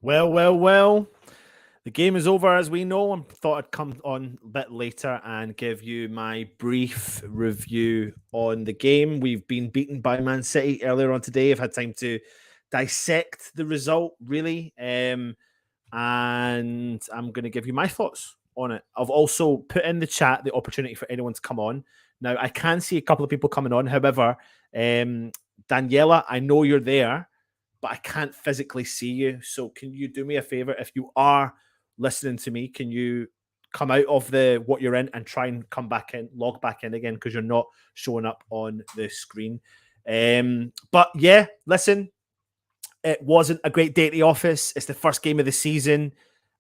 Well. The game is over, as we know. I thought I'd come on a bit later and give you my brief review on the game. We've been beaten by Man City earlier on today. I've had time to dissect the result, really. And I'm going to give you my thoughts on it. I've also put in the chat the opportunity for anyone to come on. Now, I can see a couple of people coming on. However, Daniela, I know you're there, but I can't physically see you. So can you do me a favor? If you are listening to me, can you come out of the what you're in and try and come back in, log back in again, because you're not showing up on the screen. But yeah, listen, it wasn't a great day at the office. It's the first game of the season,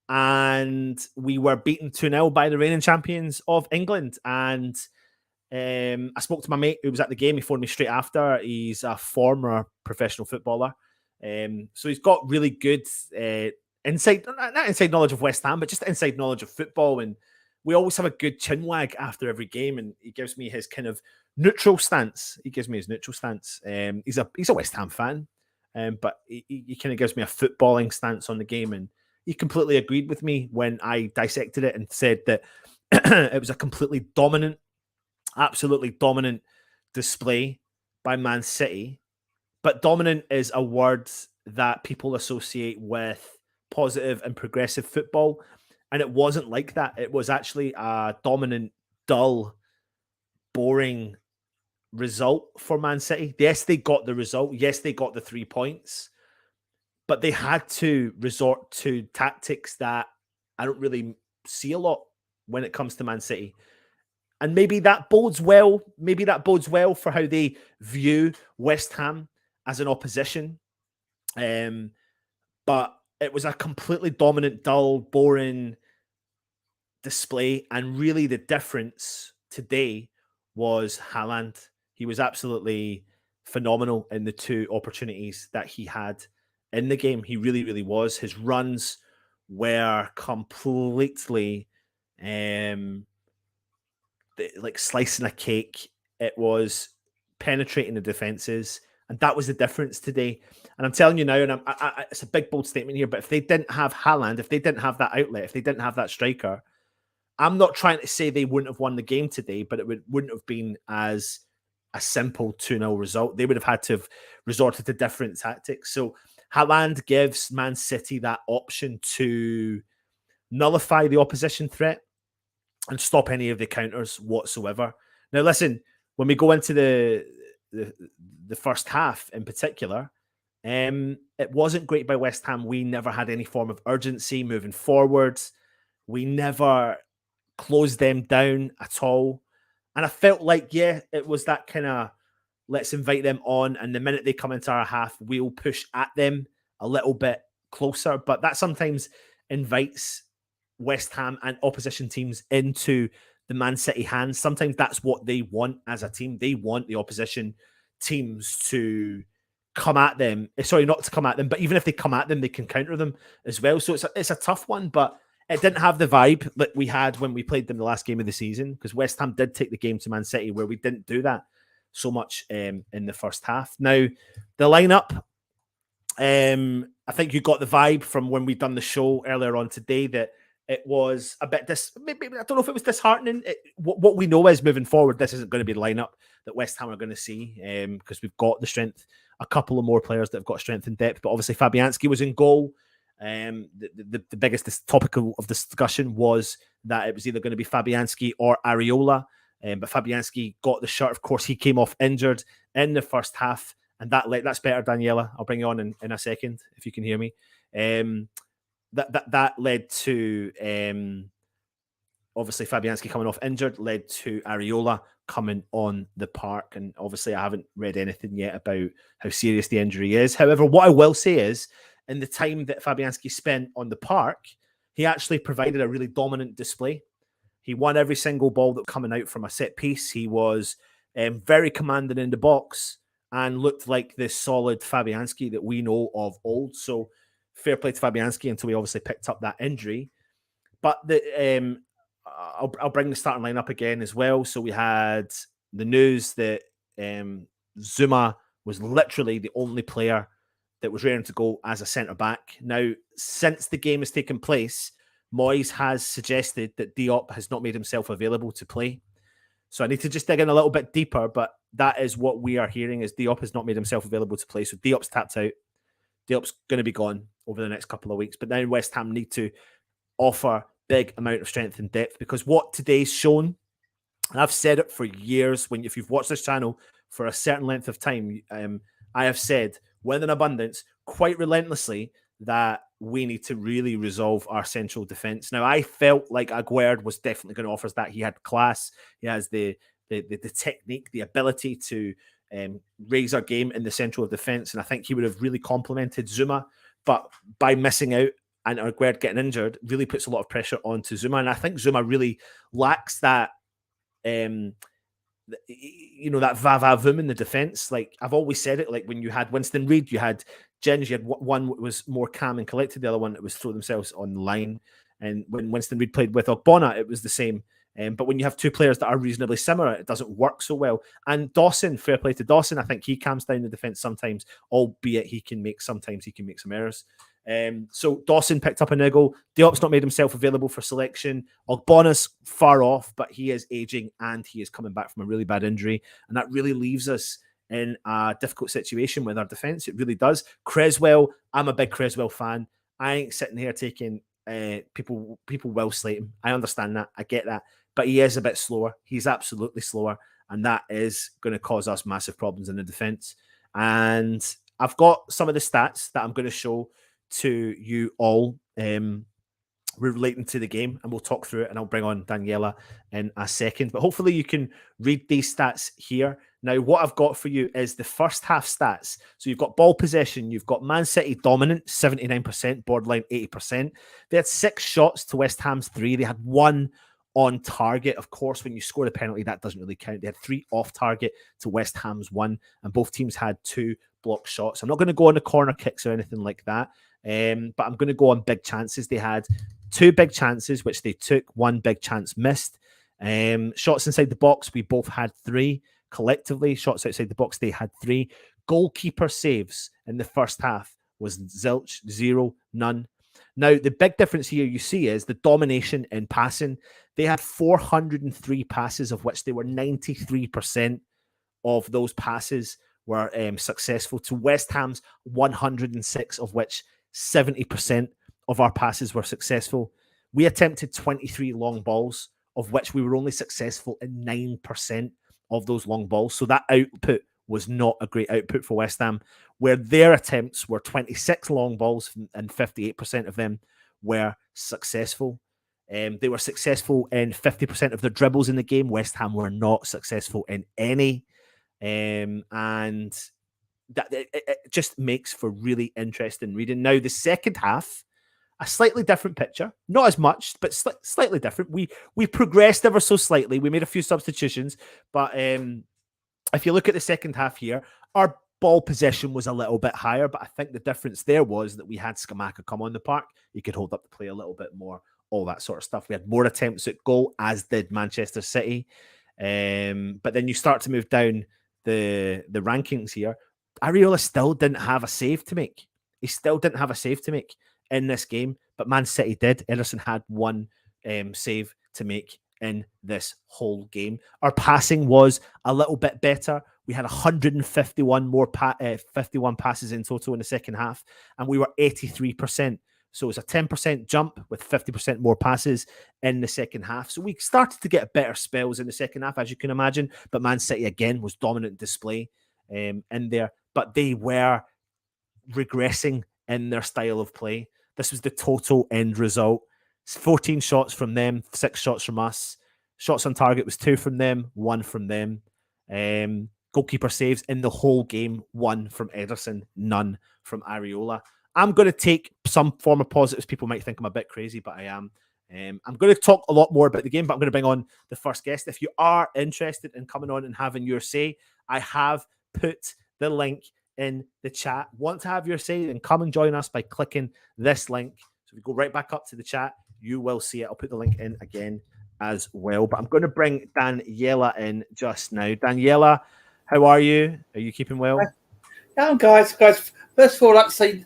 and we were beaten 2-0 by the reigning champions of England. And I spoke to my mate who was at the game. He phoned me straight after. He's a former professional footballer. So he's got really good inside, not inside knowledge of West Ham, but just inside knowledge of football. And we always have a good chin wag after every game, and he gives me his kind of neutral stance. He's a West Ham fan, but he kind of gives me a footballing stance on the game, and he completely agreed with me when I dissected it and said that it was a completely dominant, absolutely dominant display by Man City. But dominant is a word that people associate with positive and progressive football. And it wasn't like that. It was actually a dominant, dull, boring result for Man City. Yes, they got the result. Yes, they got the 3 points. But they had to resort to tactics that I don't really see a lot when it comes to Man City. And maybe that bodes well. Maybe that bodes well for how they view West Ham as an opposition. But it was a completely dominant, dull, boring display. And really the difference today was Haaland. He was absolutely phenomenal in the 2 opportunities that he had in the game. He really, really was. His runs were completely like slicing a cake. It was penetrating the defenses. And that was the difference today. And I'm telling you now, and it's a big, bold statement here, but if they didn't have Haaland, if they didn't have that outlet, if they didn't have that striker, I'm not trying to say they wouldn't have won the game today, but it wouldn't have been as a simple 2-0 result. They would have had to have resorted to different tactics. So Haaland gives Man City that option to nullify the opposition threat and stop any of the counters whatsoever. Now, listen, when we go into the first half in particular, it wasn't great by West Ham. We never had any form of urgency moving forwards. We never closed them down at all. And I felt like, yeah, it was that kind of let's invite them on. And the minute they come into our half, we'll push at them a little bit closer. But that sometimes invites West Ham and opposition teams into the Man City hands. Sometimes that's what they want as a team. They want the opposition teams to come at them. Sorry, not to come at them, but even if they come at them, they can counter them as well. So it's a tough one, but it didn't have the vibe that we had when we played them the last game of the season, because West Ham did take the game to Man City, where we didn't do that so much in the first half. Now, the lineup, I think you got the vibe from when we done the show earlier on today that it was a bit maybe I don't know if it was disheartening. What we know is moving forward, this isn't going to be the lineup that West Ham are going to see, because we've got the strength, a couple of more players that have got strength and depth. But obviously Fabianski was in goal. The biggest topic of discussion was that it was either going to be Fabianski or Areola. But Fabianski got the shirt. Of course, he came off injured in the first half, and that's better, Daniela. I'll bring you on in a second if you can hear me. That led to obviously Fabianski coming off injured, led to Areola coming on the park. And obviously, I haven't read anything yet about how serious the injury is. However, what I will say is, in the time that Fabianski spent on the park, he actually provided a really dominant display. He won every single ball that was coming out from a set piece. He was very commanding in the box and looked like the solid Fabianski that we know of old. So fair play to Fabianski until we obviously picked up that injury. But I'll bring the starting lineup again as well. So we had the news that Zuma was literally the only player that was raring to go as a centre-back. Now, since the game has taken place, Moyes has suggested that Diop has not made himself available to play. So I need to just dig in a little bit deeper, but that is what we are hearing, is Diop has not made himself available to play. So Diop's tapped out. Diop's going to be gone over the next couple of weeks. But now West Ham need to offer big amount of strength and depth, because what today's shown, and I've said it for years, if you've watched this channel for a certain length of time, I have said, with an abundance, quite relentlessly, that we need to really resolve our central defence. Now, I felt like Aguerd was definitely going to offer us that. He had class, he has the technique, the ability to raise our game in the central defence, and I think he would have really complemented Zuma. But by missing out and Aguerd getting injured, really puts a lot of pressure onto Zuma, and I think Zuma really lacks that. That va-va-voom in the defense. Like I've always said it, like when you had Winston Reid, you had Ginge, you had one that was more calm and collected, the other one that was throw themselves on the line. And when Winston Reid played with Ogbonna, it was the same. But when you have two players that are reasonably similar, it doesn't work so well. And Dawson, fair play to Dawson, I think he calms down the defense sometimes, albeit he can make some errors. So Dawson picked up a niggle. Diop's not made himself available for selection. Ogbonna's far off, but he is aging and he is coming back from a really bad injury. And that really leaves us in a difficult situation with our defence. It really does. Cresswell, I'm a big Cresswell fan. I ain't sitting here taking people will slate him. I understand that. I get that. But he is a bit slower. He's absolutely slower. And that is going to cause us massive problems in the defence. And I've got some of the stats that I'm going to show to you all relating to the game, and we'll talk through it, and I'll bring on Daniela in a second. But hopefully you can read these stats here. Now, what I've got for you is the first half stats. So you've got ball possession. You've got Man City dominant, 79%, borderline 80%. They had 6 shots to West Ham's 3. They had 1 on target. Of course, when you score a penalty, that doesn't really count. They had 3 off target to West Ham's 1, and both teams had 2 block shots. I'm not going to go on the corner kicks or anything like that, but I'm going to go on big chances. They had 2 big chances, which they took. 1 big chance missed. Shots inside the box, we both had 3. Collectively, shots outside the box, they had 3. Goalkeeper saves in the first half was zilch, 0, none. Now, the big difference here you see is the domination in passing. They had 403 passes, of which they were 93% of those passes were successful, to West Ham's 106, of which 70% of our passes were successful. We attempted 23 long balls, of which we were only successful in 9% of those long balls. So that output was not a great output for West Ham, where their attempts were 26 long balls and 58% of them were successful. They were successful in 50% of their dribbles in the game. West Ham were not successful in any. And that it just makes for really interesting reading. Now, the second half, a slightly different picture. Not as much, but slightly different. We progressed ever so slightly. We made a few substitutions, but if you look at the second half here, our ball possession was a little bit higher, but I think the difference there was that we had Scamacca come on the park. He could hold up the play a little bit more, all that sort of stuff. We had more attempts at goal, as did Manchester City. But then you start to move down the rankings here. Areola still didn't have a save to make. He still didn't have a save to make in this game, but Man City did. Ederson had 1 save to make in this whole game. Our passing was a little bit better. We had 151 more 51 passes in total in the second half, and we were 83%. So it was a 10% jump with 50% more passes in the second half. So we started to get better spells in the second half, as you can imagine. But Man City, again, was dominant display in there. But they were regressing in their style of play. This was the total end result. 14 shots from them, 6 shots from us. Shots on target was 2 from them, 1 from them. Goalkeeper saves in the whole game, 1 from Ederson, none from Areola. I'm going to take some form of positives. People might think I'm a bit crazy, but I am. I'm going to talk a lot more about the game, but I'm going to bring on the first guest. If you are interested in coming on and having your say, I have put the link in the chat. Want to have your say, then come and join us by clicking this link. So if you go right back up to the chat, you will see it. I'll put the link in again as well. But I'm going to bring Daniela in just now. Daniela, how are you? Are you keeping well? Yeah, guys, First of all, I'd like to say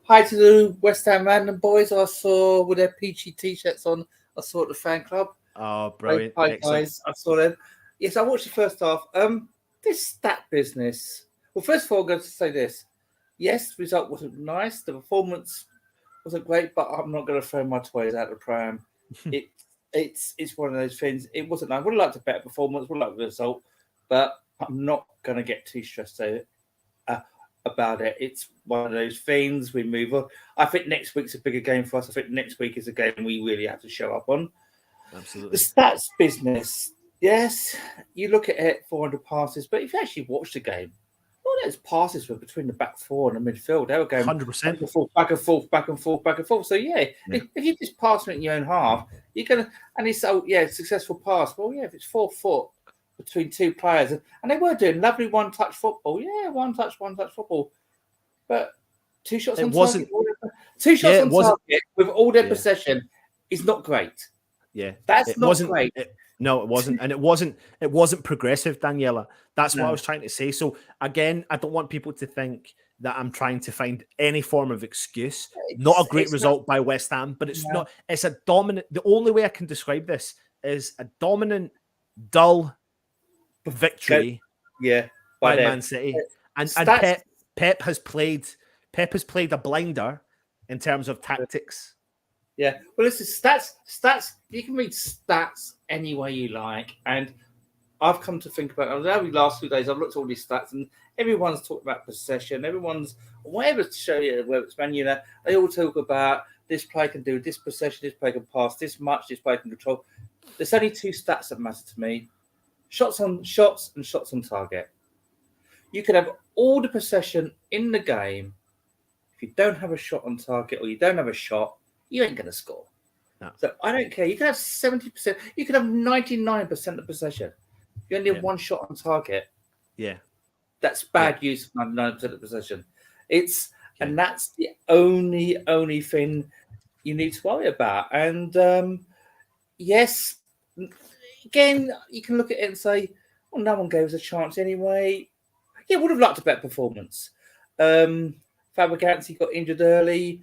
hi to the West Ham Random boys I saw with their peachy t-shirts on. I saw at the fan club. Oh, brilliant. Hi Excellent. guys. I saw them. Yes, I watched the first half. This stat business. Well, first of all, I'm going to say this. Yes, the result wasn't nice. The performance wasn't great, but I'm not going to throw my toys out the pram. It's one of those things. It wasn't nice. I would have liked a better performance, would have liked the result, but I'm not going to get too stressed about it. It's one of those things. We move on. I think next week's a bigger game for us. I think next week is a game we really have to show up on. Absolutely. The stats business. Yes, you look at it, 400 passes, but if you actually watch the game, all those passes were between the back four and the midfield. They were going 100%. back and forth, back and forth, back and forth. So yeah. If you just pass it in your own half, you're gonna. And it's successful pass. Well, yeah, if it's 4 foot between two players, and they were doing lovely one-touch football. Yeah, one-touch football, but two shots on target. Two shots on target with all their possession is not great. Yeah, that's not great. No, it wasn't, and it wasn't progressive, Daniela. That's what I was trying to say. So again, I don't want people to think that I'm trying to find any form of excuse. Not a great result by West Ham, but it's not. It's a dominant. The only way I can describe this is a dominant, dull victory. By Man City, and Pep has played a blinder in terms of tactics. Yeah, well, listen, stats. You can read stats any way you like, and I've come to think about it. Over the last 2 days, I've looked at all these stats, and everyone's talking about possession. Everyone's whatever to show you, whether it's Man United, they all talk about this player can do this possession, this player can pass this much, this player can control. There's only two stats that matter to me: shots and shots on target. You can have all the possession in the game. If you don't have a shot on target or you don't have a shot, you ain't going to score. No. So I don't care. You can have 70%. You can have 99% of possession. You only have one shot on target. Yeah. That's bad use of 99% of possession. And that's the only thing you need to worry about. And yes, again, you can look at it and say, well, no one gave us a chance anyway. Yeah, would have liked a better performance. Fabregas got injured early.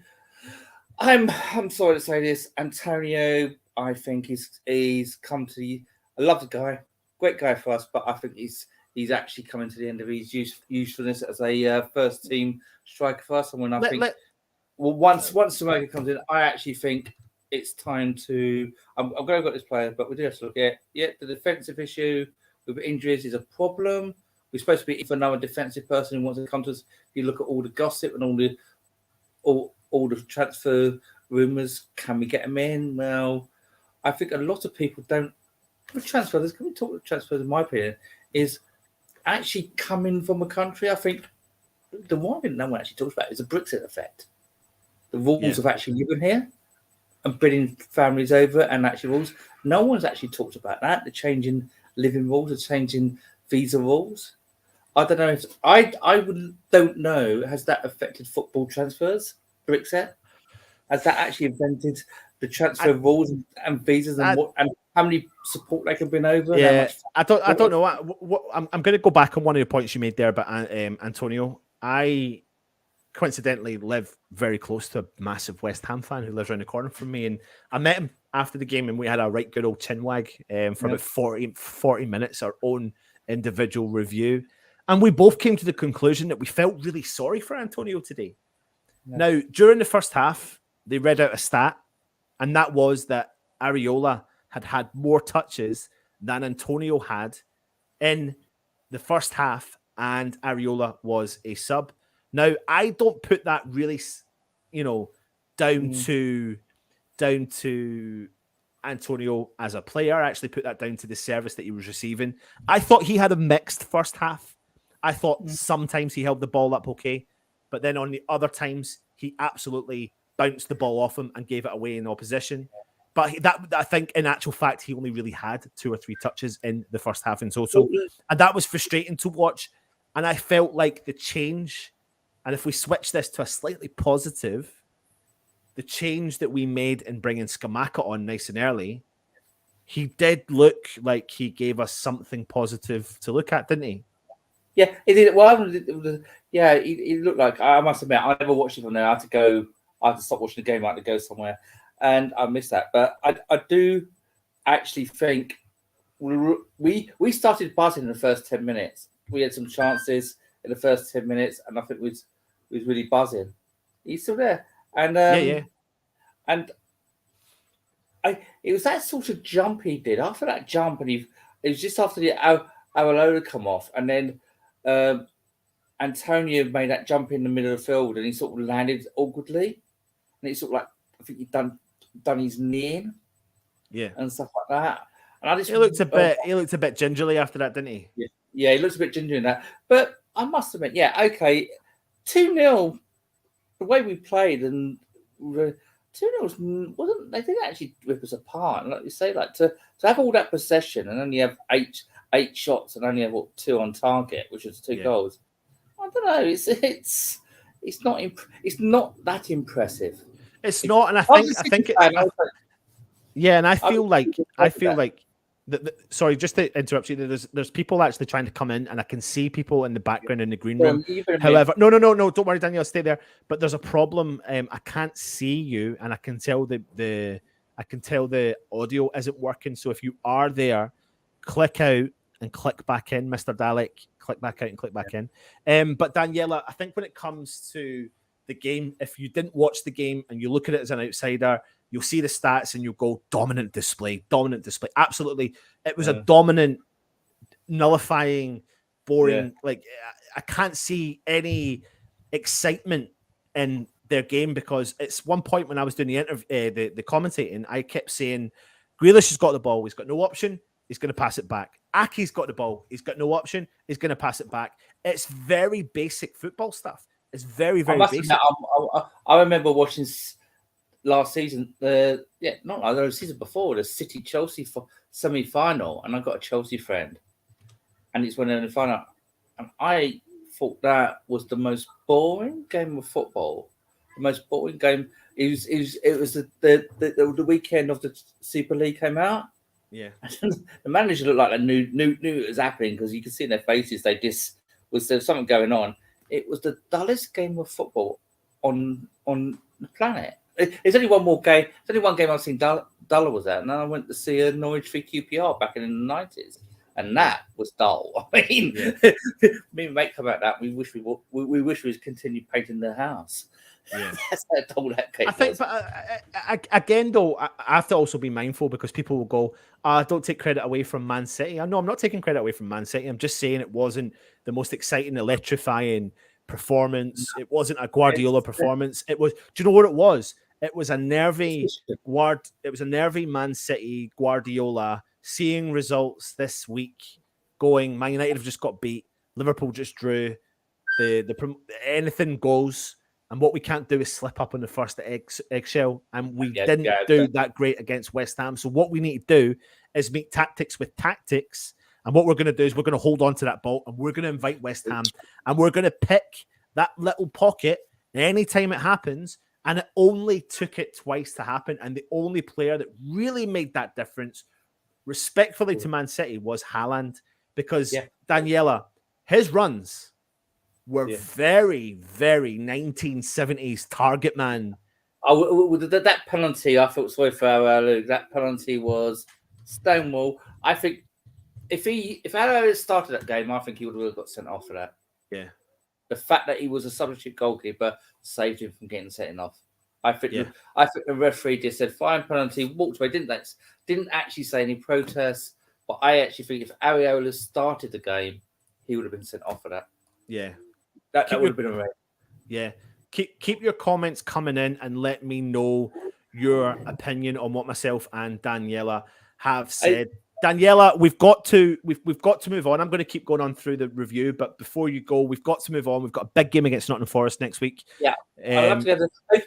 I'm sorry to say this. Antonio, I think he's come to. I love the guy, great guy for us, but I think he's actually coming to the end of his usefulness as a first team striker for us. And when once Samaka comes in, I actually think it's time to. I'm going to get this player, but we do have to look at the defensive issue with injuries is a problem. We're supposed to be even another defensive person who wants to come to us. If you look at all the gossip and all the transfer rumours, can we get them in? Well, I think a lot of people don't. With transfers, can we talk about transfers? In my opinion, is actually coming from a country. I think the one thing no one actually talks about is the Brexit effect. The rules of actually living here and bringing families over and actually rules. No one's actually talked about that. The changing living rules, the changing visa rules. I don't know if don't know. Has that affected football transfers? Brexit has that actually invented the transfer rules and visas and how many support they can bring over? Yeah, I don't know. I'm going to go back on one of the points you made there, but Antonio, I coincidentally live very close to a massive West Ham fan who lives around the corner from me, and I met him after the game, and we had a right good old chinwag for about 40 minutes, our own individual review. And we both came to the conclusion that we felt really sorry for Antonio today. Yeah. Now, during the first half, they read out a stat, and that was that Areola had more touches than Antonio had in the first half, and Areola was a sub. Now, I don't put that really, down to Antonio as a player. I actually put that down to the service that he was receiving. I thought he had a mixed first half. I thought sometimes he held the ball up okay, but then on the other times, he absolutely bounced the ball off him and gave it away in opposition. But I think in actual fact, he only really had 2 or 3 touches in the first half in total. And that was frustrating to watch. And I felt like the change, and if we switch this to a slightly positive, the change that we made in bringing Scamacca on nice and early, he did look like he gave us something positive to look at, didn't he? Yeah, it did. Well, yeah, it looked like. I must admit, I never watched it from there. I had to go. I had to stop watching the game. I had to go somewhere, and I missed that. But I do actually think we started buzzing in the first 10 minutes. We had some chances in the first 10 minutes, and I think we was really buzzing. He's still there, and Yeah. and it was that sort of jump he did. After that jump, and it was just after the Awalola come off, and then Antonio made that jump in the middle of the field, and he sort of landed awkwardly, and it's sort of like I think he'd done his knee in, and stuff like that. And I just he looked a bit gingerly after that, didn't he? Yeah, he looks a bit gingerly in that. But I must admit, yeah, okay, 2-0. The way we played and 2-0 wasn't. They didn't actually rip us apart. And like you say, like to have all that possession and only have eight shots and only have 2 on target, which was 2 goals. I don't know. It's not that impressive. It's not, and I think it's. Yeah, and I feel like sorry, just to interrupt you. There's people actually trying to come in, and I can see people in the background in the green room. However, no, don't worry, Daniel, stay there. But there's a problem. I can't see you, and I can tell the audio isn't working. So if you are there, click out and click back in, Mr. Dalek. Click back out and click back in. But Daniela, I think when it comes to the game, if you didn't watch the game and you look at it as an outsider, you'll see the stats and you'll go dominant display. Absolutely. It was a dominant, nullifying, boring. Yeah. Like I can't see any excitement in their game because it's one point when I was doing the commentating, I kept saying, Grealish has got the ball. He's got no option. He's going to pass it back. Aki's got the ball. He's got no option. He's going to pass it back. It's very basic football stuff. It's very, very basic. I remember watching last season, not the season before, the City Chelsea semi-final, and I got a Chelsea friend, and it's when they're in the final, and I thought that was the most boring game of football. The most boring game. It was the weekend of the Super League came out. Yeah, the manager looked like they knew it was happening because you could see in their faces was there something going on. It was the dullest game of football on the planet. There's only one more game. There's only one game I've seen duller was that, and then I went to see a Norwich v QPR back in the 90s, and that was dull. I mean, me and mate come out that we wish we was continued painting the house. Yeah, that's how dull that game was. I think, but again, though, I have to also be mindful because people will go, "Don't take credit away from Man City." I know I'm not taking credit away from Man City. I'm just saying it wasn't the most exciting, electrifying performance. It wasn't a Guardiola performance. It was. Do you know what it was? It was a nervy Man City Guardiola seeing results this week. Going, Man United have just got beat. Liverpool just drew. Anything goes. And what we can't do is slip up on the first eggshell. And we didn't do that great against West Ham. So what we need to do is make tactics with tactics. And what we're going to do is we're going to hold on to that ball and we're going to invite West Ham. And we're going to pick that little pocket anytime it happens. And it only took it twice to happen. And the only player that really made that difference, respectfully to Man City, was Haaland. Because Daniela, his runs were very, very 1970s target man. That penalty, I felt sorry for Haaland. That penalty was stonewall. I think if Haaland had started that game, I think he would have got sent off for that. Yeah. The fact that he was a substitute goalkeeper saved him from getting sent off. I think the referee just said fine penalty, walked away. Didn't actually say any protests. But I actually think if Areola started the game, he would have been sent off for that. Yeah. That would have been a red. Yeah. Keep your comments coming in and let me know your opinion on what myself and Daniela have said. Daniela, we've got to move on. I'm going to keep going on through the review, but before you go, we've got to move on. We've got a big game against Nottingham Forest next week. Yeah. I'd love to go there.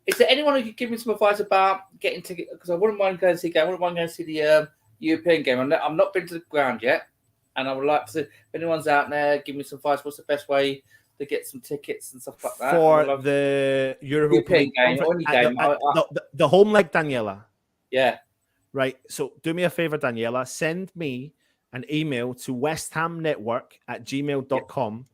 Is there anyone who could give me some advice about getting tickets? Because I wouldn't mind going to see the game. I wouldn't mind going to see the European game. I've not been to the ground yet, and I would like to. If anyone's out there, give me some advice. What's the best way to get some tickets and stuff like that for the European game? The home leg, Daniela. Yeah. Right. So do me a favor, Daniela. Send me an email to westhamnetwork@gmail.com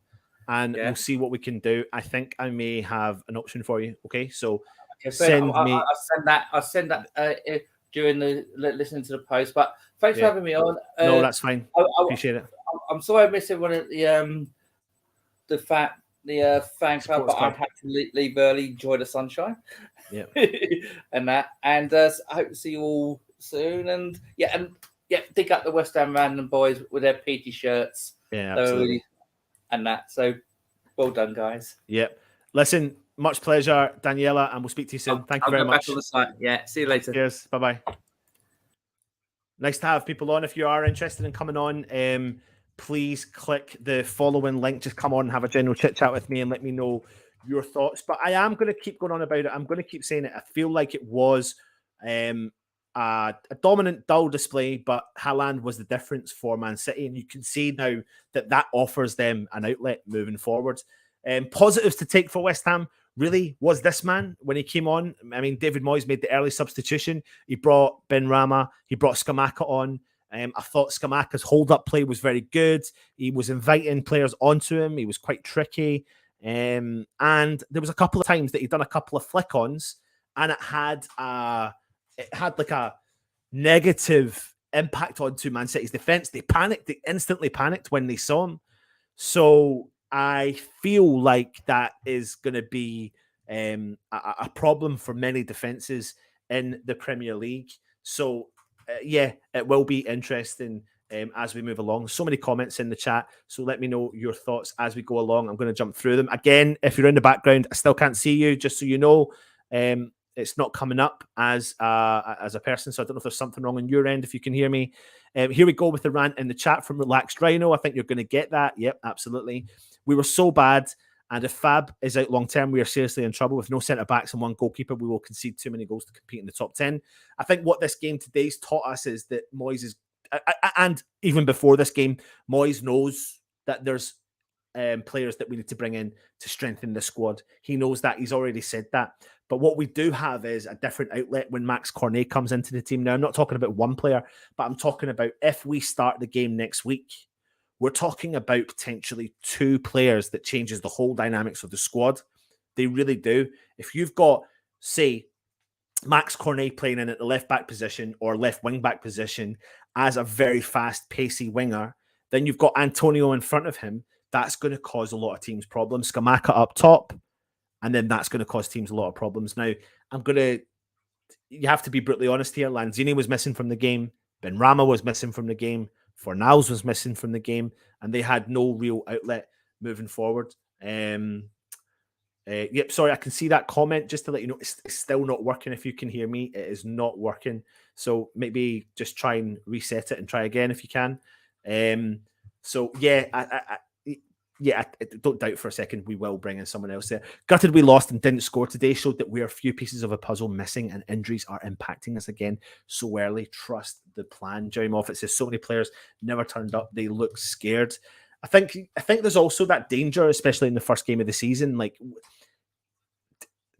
and we'll see what we can do. I think I may have an option for you. Okay, so send me. I'll send that during the listening to the post. But thanks for having me on. No, that's fine. Appreciate it. I'm sorry I missed everyone at the fan club, but I had to leave early, enjoy the sunshine. Yeah, and that, and I hope to see you all soon. And dig up the West Ham Random boys with their PT shirts. Yeah, absolutely. And that. So well done, guys. Yep. Listen, much pleasure, Daniela, and we'll speak to you soon. Thank you very much. Back on the site. Yeah. See you later. Cheers. Bye-bye. Nice to have people on. If you are interested in coming on, please click the following link. Just come on and have a general chit chat with me and let me know your thoughts. But I am going to keep going on about it. I'm going to keep saying it. I feel like it was a dominant, dull display, but Haaland was the difference for Man City. And you can see now that offers them an outlet moving forward. Positives to take for West Ham really was this man when he came on. I mean, David Moyes made the early substitution. He brought Ben Rama. He brought Scamacca on. I thought Scamacca's hold-up play was very good. He was inviting players onto him. He was quite tricky. And there was a couple of times that he'd done a couple of flick-ons, and it had like a negative impact onto Man City's defence. They panicked. They instantly panicked when they saw him. So I feel like that is going to be a problem for many defences in the Premier League. So, it will be interesting as we move along. So many comments in the chat. So let me know your thoughts as we go along. I'm going to jump through them. Again, if you're in the background, I still can't see you, just so you know. It's not coming up as a person, so I don't know if there's something wrong on your end, if you can hear me. Here we go with the rant in the chat from Relaxed Rhino. I think you're going to get that. Yep, absolutely. We were so bad, and if Fab is out long-term, we are seriously in trouble. With no centre-backs and one goalkeeper, we will concede too many goals to compete in the top 10. I think what this game today's taught us is that Moyes is, and even before this game, Moyes knows that there's players that we need to bring in to strengthen the squad. He knows that. He's already said that. But what we do have is a different outlet when Max Cornet comes into the team. Now, I'm not talking about one player, but I'm talking about if we start the game next week, we're talking about potentially two players that changes the whole dynamics of the squad. They really do. If you've got, say, Max Cornet playing in at the left-back position or left wing-back position as a very fast, pacey winger, then you've got Antonio in front of him. That's going to cause a lot of teams problems. Scamacca up top, and then that's going to cause teams a lot of problems. Now, you have to be brutally honest here. Lanzini was missing from the game. Ben Rama was missing from the game. Fornals was missing from the game, and they had no real outlet moving forward. Yep, sorry, I can see that comment. Just to let you know, it's still not working. If you can hear me, it is not working. So maybe just try and reset it and try again if you can. So yeah, I don't doubt for a second we will bring in someone else there. Gutted we lost and didn't score today showed that we are a few pieces of a puzzle missing and injuries are impacting us again so early. Trust the plan. Jerry Moffat says so many players never turned up. They look scared. I think there's also that danger, especially in the first game of the season. Like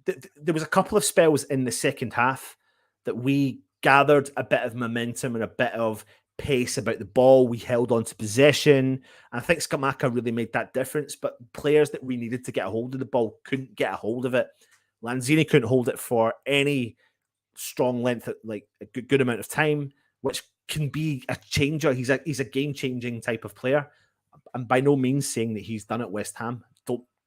there was a couple of spells in the second half that we gathered a bit of momentum and a bit of pace about the ball. We held on to possession. And I think Scamacca really made that difference. But players that we needed to get a hold of the ball couldn't get a hold of it. Lanzini couldn't hold it for any strong length, like a good amount of time, which can be a changer. He's a game-changing type of player. I'm by no means saying that he's done at West Ham.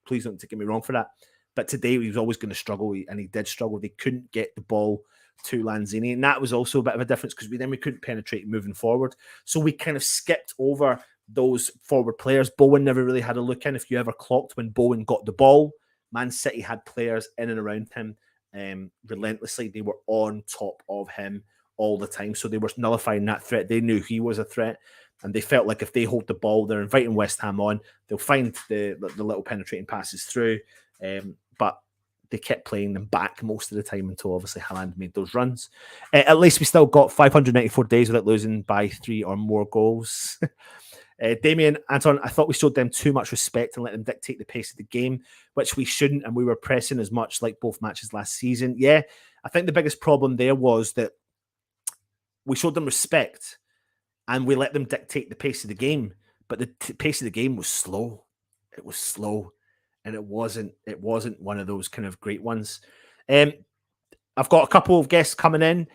Please don't get me wrong for that. But today he was always going to struggle, and he did struggle. They couldn't get the ball to Lanzini, and that was also a bit of a difference because we couldn't penetrate moving forward. So we kind of skipped over those forward players. Bowen never really had a look in. If you ever clocked when Bowen got the ball, Man City had players in and around him relentlessly. They were on top of him all the time. So they were nullifying that threat. They knew he was a threat. And they felt like if they hold the ball, they're inviting West Ham on. They'll find the little penetrating passes through. But they kept playing them back most of the time until obviously Haaland made those runs. At least we still got 594 days without losing by 3 or more goals. Damien, Anton, I thought we showed them too much respect and let them dictate the pace of the game, which we shouldn't, and we were pressing as much like both matches last season. Yeah, I think the biggest problem there was that we showed them respect, and we let them dictate the pace of the game. But the pace of the game was slow. It was slow, and it wasn't one of those kind of great ones. I've got a couple of guests coming in.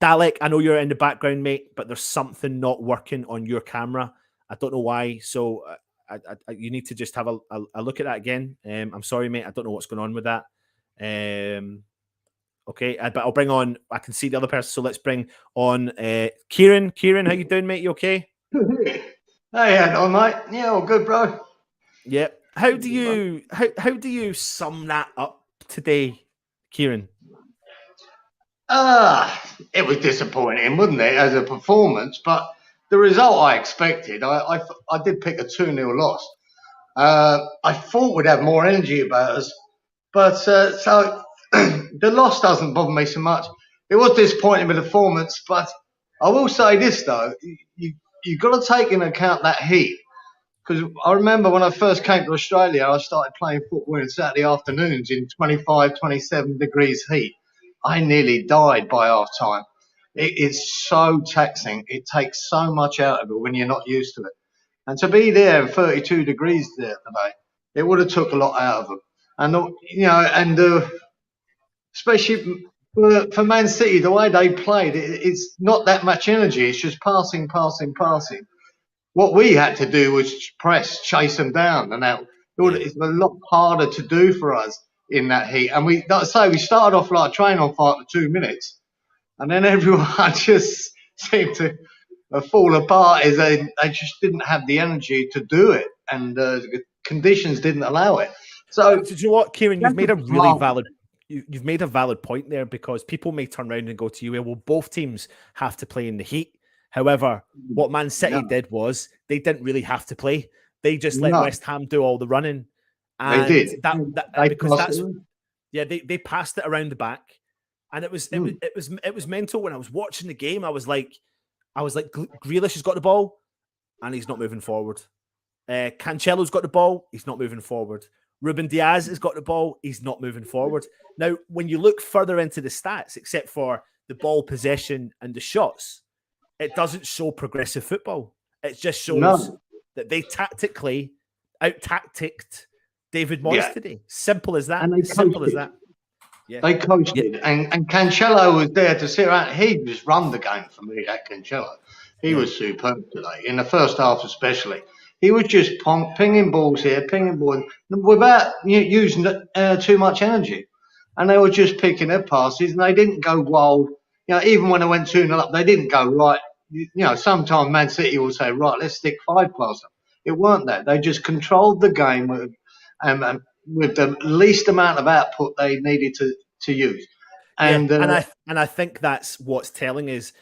Dalek, I know you're in the background, mate, but there's something not working on your camera. I don't know why. So you need to just have a look at that again. I'm sorry, mate. I don't know what's going on with that. Okay, but I'll bring on. I can see the other person, so let's bring on Kieran. Kieran, how you doing, mate? You okay? Hey, all mate. Yeah, all good, bro. Yeah. How do you sum that up today, Kieran? It was disappointing, wasn't it, as a performance? But the result I expected, I did pick a 2-0 loss. I thought we'd have more energy about us, but so the loss doesn't bother me so much. It was disappointing with the performance, but I will say this though, you've got to take into account that heat. Because I remember when I first came to Australia, I started playing football on Saturday afternoons in 25, 27 degrees heat. I nearly died by half time. It is so taxing. It takes so much out of it when you're not used to it. And to be there in 32 degrees there today, it would have took a lot out of them. And, especially for Man City, the way they played, it's not that much energy. It's just passing. What we had to do was press, chase them down, and that it's a lot harder to do for us in that heat. And we started off like a train on fire for 2 minutes, and then everyone just seemed to fall apart as they just didn't have the energy to do it, and the conditions didn't allow it. So, do you know what, Kieran? You've made a really valid. You've made a valid point there, because people may turn around and go to you, well, both teams have to play in the heat. However, what Man City did was they didn't really have to play. They just let West Ham do all the running. And they did. They passed it around the back, and it was mental. When I was watching the game, I was like, Grealish has got the ball, and he's not moving forward. Cancelo's got the ball, he's not moving forward. Ruben Diaz has got the ball, he's not moving forward. Now, when you look further into the stats, except for the ball possession and the shots, it doesn't show progressive football. It just shows that they tactically out-tacticked David Moyes today. Simple as that. Simple as that. Yeah. They coached it. And Cancelo was there to sit around. He just run the game for me, that Cancelo. He was superb today, in the first half especially. He was just pinging balls here, pinging balls, without using too much energy. And they were just picking their passes, and they didn't go wild. Even when they went 2-0 up, they didn't go right. Sometimes Man City will say, right, let's stick 5 past them. It weren't that. They just controlled the game with the least amount of output they needed to use. And I think that's what's telling is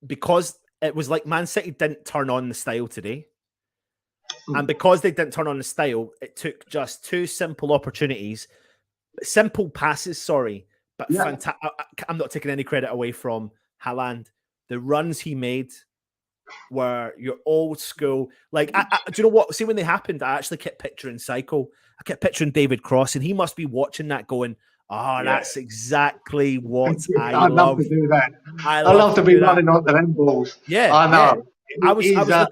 because it was like Man City didn't turn on the style today. And because they didn't turn on the style, it took just 2 simple opportunities, simple passes, but fantastic. I'm not taking any credit away from Haaland. The runs he made were your old school. Like, do you know what? See, when they happened, I actually kept picturing Psycho. I kept picturing David Cross, and he must be watching that going, that's exactly what I love to do that. I love to be running onto them balls. Yeah, I know. Yeah.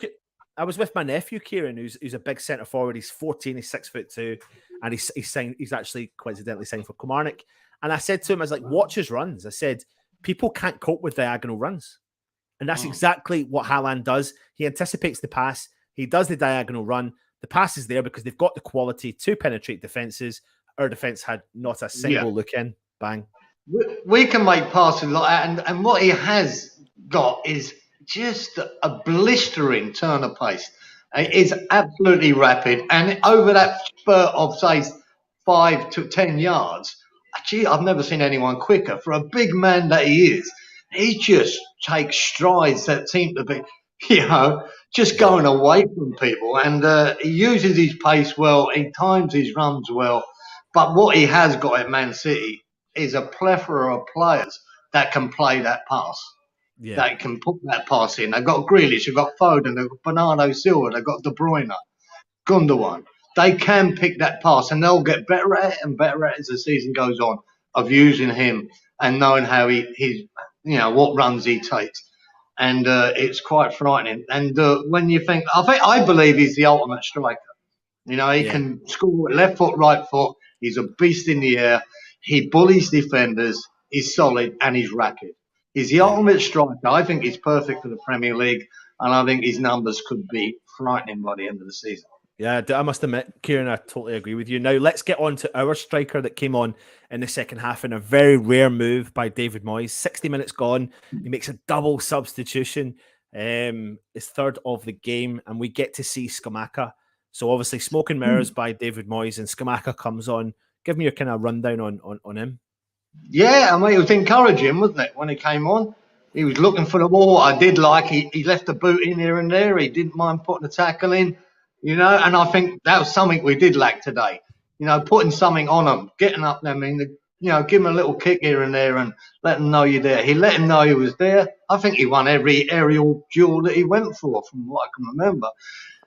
I was with my nephew Kieran, who's a big centre forward. He's 14, he's 6'2", and he's actually coincidentally signed for Kilmarnock. And I said to him, I was like, watch his runs. I said, people can't cope with diagonal runs. And that's exactly what Haaland does. He anticipates the pass. He does the diagonal run. The pass is there because they've got the quality to penetrate defences. Our defence had not a single look in. Bang. We can make passes like that. And what he has got is just a blistering turn of pace. It's absolutely rapid. And over that spurt of, say, 5 to 10 yards, I've never seen anyone quicker. For a big man that he is, he just takes strides that seem to be, just going away from people. And he uses his pace well. He times his runs well. But what he has got at Man City is a plethora of players that can play that pass. Yeah. That can put that pass in. They've got Grealish, they've got Foden, they've got Bernardo Silva, they've got De Bruyne, Gundogan. They can pick that pass, and they'll get better at it and better at it as the season goes on, of using him and knowing how he what runs he takes. and it's quite frightening. And when you think, I believe he's the ultimate striker. You know, he can score with left foot, right foot. He's a beast in the air. He bullies defenders. He's solid and he's rapid. He's the ultimate striker. I think he's perfect for the Premier League, and I think his numbers could be frightening by the end of the season. Yeah, I must admit, Kieran, I totally agree with you. Now, let's get on to our striker that came on in the second half in a very rare move by David Moyes. 60 minutes gone. He makes a double substitution. His third of the game, and we get to see Scamacca. So obviously, smoke and mirrors by David Moyes, and Scamacca comes on. Give me your kind of rundown on him. Yeah, I mean, it was encouraging, wasn't it, when he came on? He was looking for the ball. I did like he left the boot in here and there. He didn't mind putting the tackle in, you know, and I think that was something we did lack today. You know, putting something on them, getting up them, give him a little kick here and there and let them know you're there. He let him know he was there. I think he won every aerial duel that he went for, from what I can remember.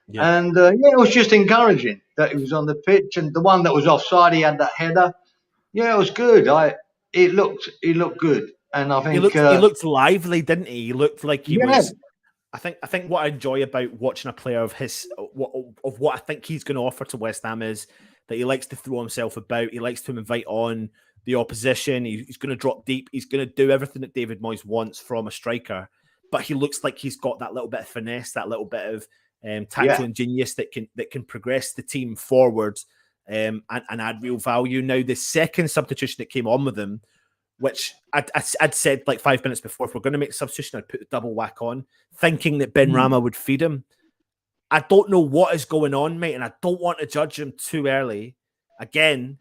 Yeah. And, it was just encouraging that he was on the pitch. And the one that was offside, he had that header. Yeah, it was good. He looked good. And I think he looked lively, didn't he? He looked like he was. I think what I enjoy about watching a player of what I think he's going to offer to West Ham is that he likes to throw himself about. He likes to invite on the opposition. He's going to drop deep. He's going to do everything that David Moyes wants from a striker. But he looks like he's got that little bit of finesse, that little bit of tactical and genius that can progress the team forward and add real value. Now, the second substitution that came on with him, which I'd said like 5 minutes before, if we're going to make a substitution, I'd put the double whack on, thinking that Ben Rama would feed him. I don't know what is going on, mate, and I don't want to judge him too early again,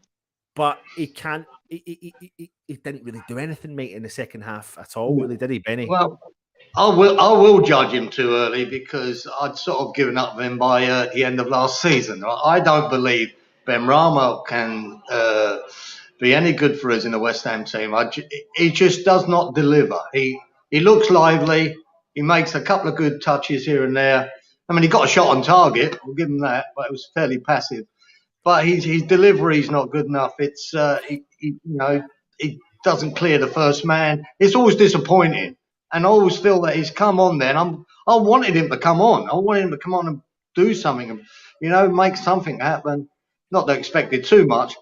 but he can't. He didn't really do anything, mate, in the second half at all, really, did he, Benny? Well, I will judge him too early because I'd sort of given up with him by the end of last season. I don't believe Ben Rama can be any good for us in the West Ham team. He just does not deliver. He looks lively. He makes a couple of good touches here and there. I mean, he got a shot on target. We'll give him that, but it was fairly passive. But his delivery is not good enough. It's he doesn't clear the first man. It's always disappointing. And I always feel that he's come on there. And I wanted him to come on. I wanted him to come on and do something, and, make something happen. Not that I expected too much,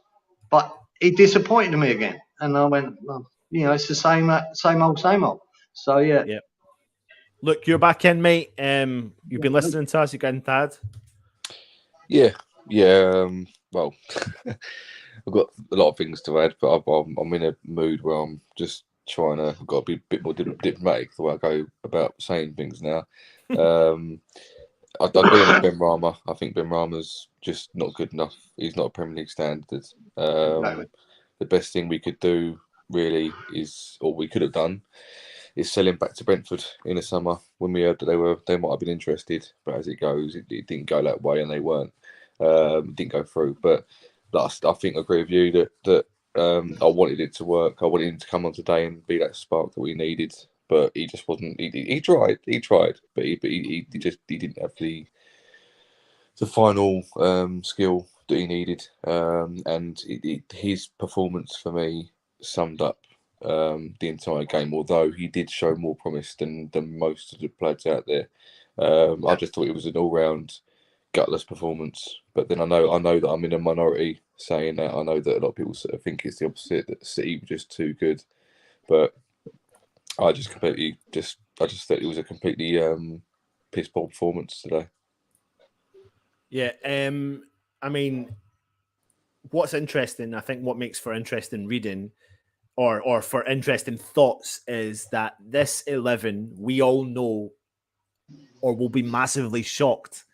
but he disappointed me again. And I went, well, it's the same old. So, yeah. Look, you're back in, mate. You've been listening to us. You getting tired? Yeah. Well, I've got a lot of things to add, but I'm in a mood where I'm just trying to. I've got to be a bit more diplomatic the way I go about saying things now. I agree with Ben Rama. I think Ben Rama's just not good enough. He's not a Premier League standard. The best thing we could do, really, or we could have done, is sell him back to Brentford in the summer when we heard that they might have been interested. But as it goes, it didn't go that way, and they weren't. It didn't go through. But last, I think I agree with you that I wanted it to work. I wanted him to come on today and be that spark that we needed. But he just wasn't. He tried, but he didn't have the final skill that he needed. And his performance for me summed up the entire game. Although he did show more promise than most of the players out there. I just thought it was an all-round gutless performance. But then I know that I'm in a minority saying that. I know that a lot of people sort of think it's the opposite, that City were just too good. But I just thought it was a completely piss poor performance today. Yeah, I mean, what's interesting, I think what makes for interesting reading or for interesting thoughts is that this 11, we all know or will be massively shocked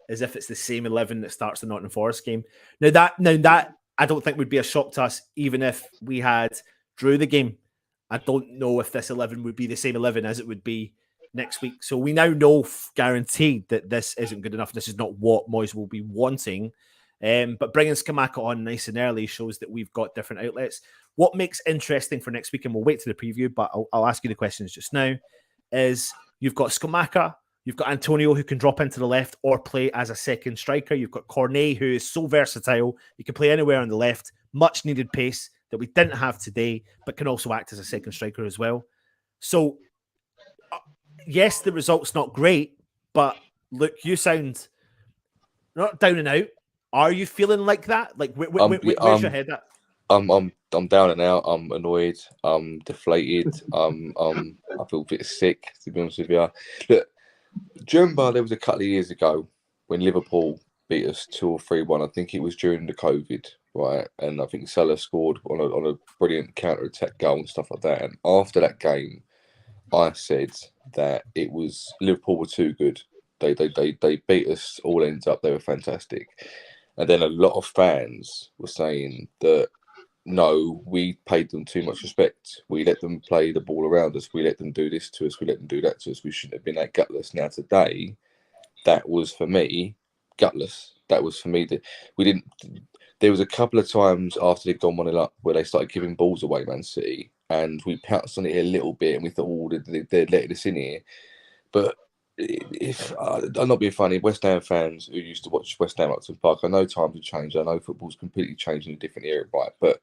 as if it's the same 11 that starts the Nottingham Forest game. Now that I don't think would be a shock to us, even if we had drew the game. I don't know if this 11 would be the same 11 as it would be next week. So we now know guaranteed that this isn't good enough. This is not what Moyes will be wanting. But bringing Scamacca on nice and early shows that we've got different outlets. What makes interesting for next week, and we'll wait to the preview, but I'll ask you the questions just now, is you've got Scamacca, you've got Antonio who can drop into the left or play as a second striker. You've got Cornet who is so versatile. He can play anywhere on the left. Much needed pace that we didn't have today, but can also act as a second striker as well. So yes, the result's not great, but look, you sound not down and out. Are you feeling like that? Like, where's your head at? I'm down and out. I'm annoyed. I'm deflated. I feel a bit sick, to be honest with you. Look, do you remember there was a couple of years ago when Liverpool beat us 2 or 3-1? I think it was during the COVID, right? And I think Salah scored on a brilliant counter-attack goal and stuff like that. And after that game, I said that it was Liverpool were too good. They beat us all ends up. They were fantastic. And then a lot of fans were saying that no, we paid them too much respect. We let them play the ball around us. We let them do this to us. We let them do that to us. We shouldn't have been that gutless. Now today, that was for me gutless. That was for me that we didn't. There was a couple of times after they'd gone 1-0 up where they started giving balls away, Man City, and we pounced on it a little bit, and we thought, oh, they're letting us in here. But if I'm not being funny, West Ham fans who used to watch West Ham Upton Park, I know times have changed. I know football's completely changed in a different era, right? But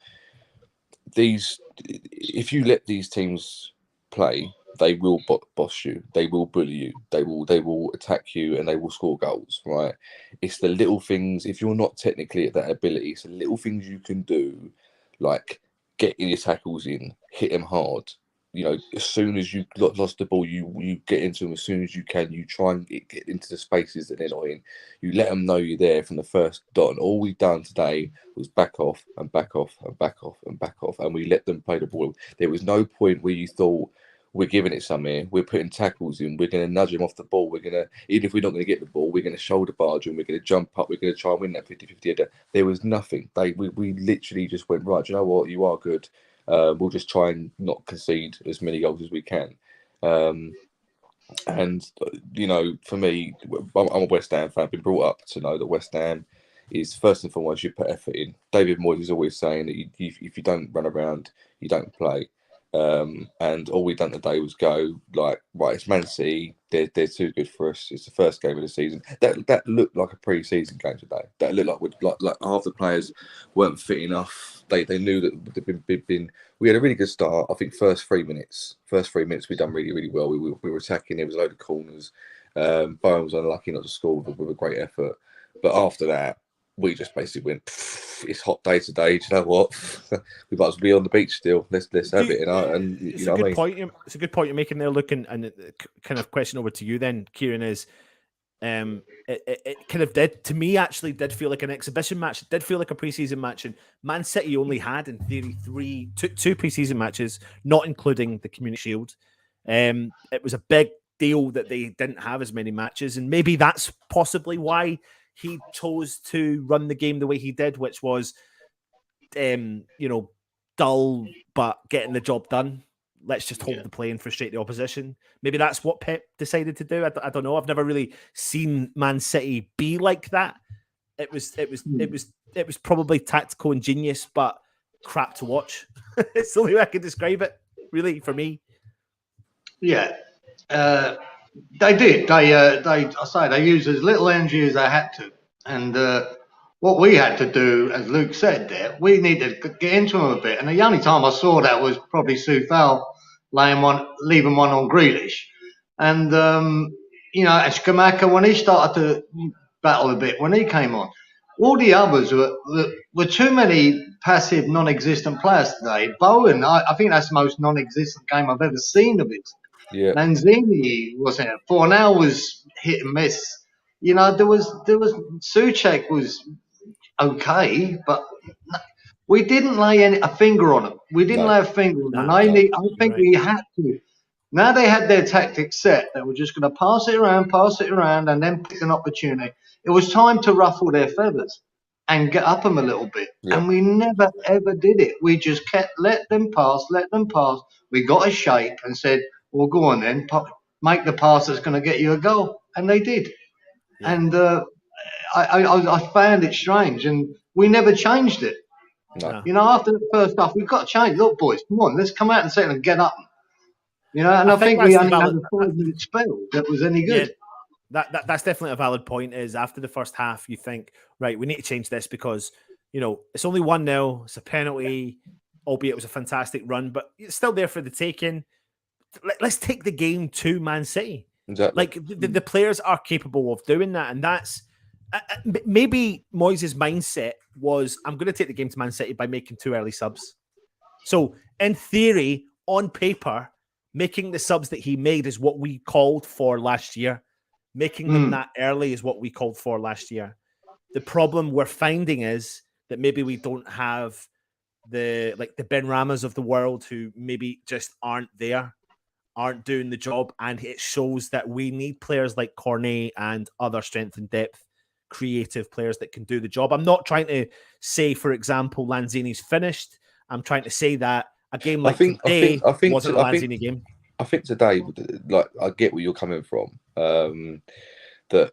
if you let these teams play, they will boss you. They will bully you. They will attack you, and they will score goals, right? It's the little things. If you're not technically at that ability, it's the little things you can do, like getting your tackles in, hit them hard. You know, as soon as you lost the ball, you get into them as soon as you can. You try and get into the spaces that they're not in. You let them know you're there from the first dot. And all we've done today was back off and back off and back off and back off. And we let them play the ball. There was no point where you thought, we're giving it some here. We're putting tackles in. We're going to nudge them off the ball. We're going to, even if we're not going to get the ball, we're going to shoulder barge and we're going to jump up. We're going to try and win that 50-50 header. There was nothing. We literally just went, right, do you know what? You are good. We'll just try and not concede as many goals as we can. And, you know, for me, I'm a West Ham fan. I've been brought up to know that West Ham is, first and foremost, you put effort in. David Moyes is always saying that if you don't run around, you don't play. And all we've done today was go like, right, it's Man City, they're too good for us. It's the first game of the season. That looked like a pre-season game today. That looked like half the players weren't fit enough. They knew that they'd been. We had a really good start. I think first 3 minutes we done really, really well. We were attacking. There was a load of corners. Bowen was unlucky not to score with a great effort. But after that, we just basically went, it's hot day today. Do you know what? We might as well be on the beach still. Let's have it, you know. And it's you know a good what I mean? point. It's a good point you're making there. Looking and kind of question over to you then, Kieran, is it kind of did to me actually did feel like an exhibition match. It did feel like a preseason match, and Man City only had in theory two preseason matches, not including the Community Shield. It was a big deal that they didn't have as many matches, and maybe that's possibly why he chose to run the game the way he did, which was, dull but getting the job done. Let's just hold the play and frustrate the opposition. Maybe that's what Pep decided to do. I don't know. I've never really seen Man City be like that. It was probably tactical and genius, but crap to watch. It's the only way I can describe it, really, for me. Yeah, they did. They used as little energy as they had to, and what we had to do, as Luke said, there we needed to get into them a bit. And the only time I saw that was probably Soufal leaving one on Grealish, and and Skamaka when he started to battle a bit when he came on. All the others were too many passive, non-existent players today. Bowen, I think that's the most non-existent game I've ever seen of his. Yeah. Lanzini wasn't it? Fornal was hit and miss. You know, there was Souček was okay, but we didn't lay a finger on them. We didn't lay a finger on them. I think we had to. Now they had their tactics set. They were just going to pass it around, and then pick an opportunity. It was time to ruffle their feathers and get up them a little bit. Yeah. And we never, ever did it. We just kept let them pass. We got a shape and said, well, go on then, make the pass that's going to get you a goal. And they did. Yeah. And I found it strange, and we never changed it. No. You know, after the first half, we've got to change. Look, boys, come on, let's come out and settle and get up. You know, and I think we only had a 5-minute spell that was any good. Yeah, that's definitely a valid point. Is after the first half, you think, right, we need to change this because, you know, it's only 1-0, it's a penalty, albeit it was a fantastic run, but it's still there for the taking. let's take the game to Man City. Exactly. Like the players are capable of doing that, and that's maybe Moyes' mindset was, I'm going to take the game to Man City by making 2 early subs. So in theory, on paper, making the subs that he made is what we called for last year. Making them that early is what we called for last year. The problem we're finding is that maybe we don't have the Ben Ramas of the world who maybe just aren't there, aren't doing the job, and it shows that we need players like Cornet and other strength and depth, creative players that can do the job. I'm not trying to say, for example, Lanzini's finished. I'm trying to say that a game like today wasn't a Lanzini game. I think today, like, I get where you're coming from. That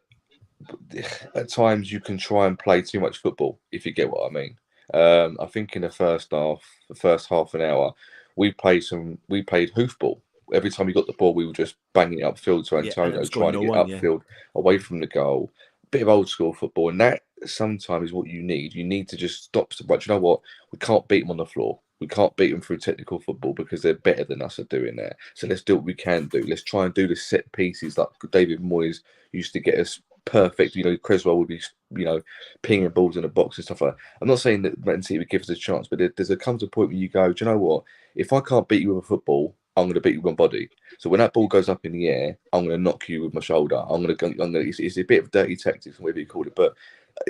at times you can try and play too much football, if you get what I mean. I think in the first half an hour, we played hoofball. Every time we got the ball, we were just banging it upfield to Antonio, trying to get upfield away from the goal. Bit of old school football, and that sometimes is what you need. You need to just stop. But you know what? We can't beat them on the floor. We can't beat them through technical football because they're better than us at doing that. So let's do what we can do. Let's try and do the set pieces like David Moyes used to get us perfect. You know, Creswell would be, pinging balls in the box and stuff like that. I'm not saying that Man City would give us a chance, but comes a point where you go, do you know what? If I can't beat you with a football, I'm going to beat you with my body. So when that ball goes up in the air, I'm going to knock you with my shoulder. It's a bit of dirty tactics, whatever you call it, but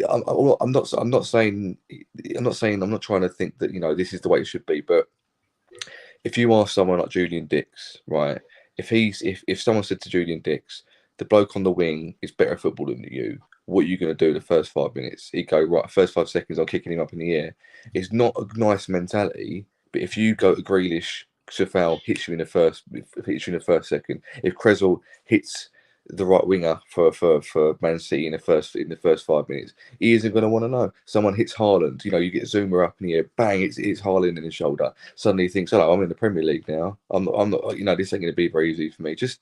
I'm not trying to think that this is the way it should be. But if you ask someone like Julian Dix, right? If someone said to Julian Dix, the bloke on the wing is better at football than you, what are you going to do the first 5 minutes? He'd go, right, first 5 seconds, I'm kicking him up in the air. It's not a nice mentality, but if you go to Grealish, Safal hits you in the first second, if Creswell hits the right winger for Man City in the first 5 minutes, he isn't going to want to know. Someone hits Haaland, you get Zuma up in the air, bang, it's Haaland in his shoulder. Suddenly he thinks, oh, I'm in the Premier League now. I'm not, this ain't going to be very easy for me. Just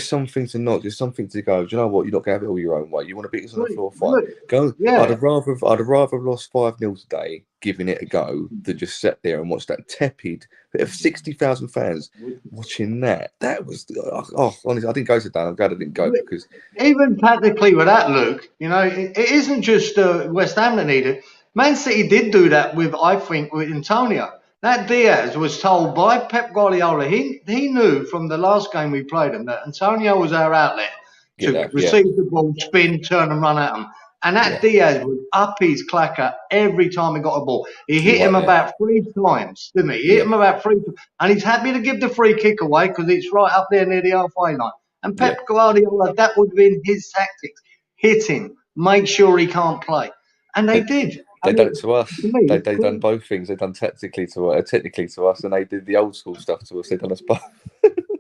something to not, just something to go, do you know what? You're not going to have it all your own way. You want to beat us on the floor, fine. Go. Yeah. I'd have rather lost 5-0 today, giving it a go, than just sit there and watch that tepid. Of 60,000 fans watching that was honestly, I didn't go to that. I'm glad I didn't go, because even tactically with that, Luke, it isn't just West Ham that need it. Man City did do that with Antonio. That Diaz was told by Pep Guardiola. He knew from the last game we played him that Antonio was our outlet to receive the ball, spin, turn, and run at him. And that Diaz was up his clacker every time he got a ball. He hit him about 3 times, didn't he? He hit him about 3 times. And he's happy to give the free kick away because it's right up there near the halfway line. And Pep Guardiola, that would have been his tactics. Hit him, make sure he can't play. And they did. They done it to us. They done both things. They done technically to us, and they did the old school stuff to us. They done us both.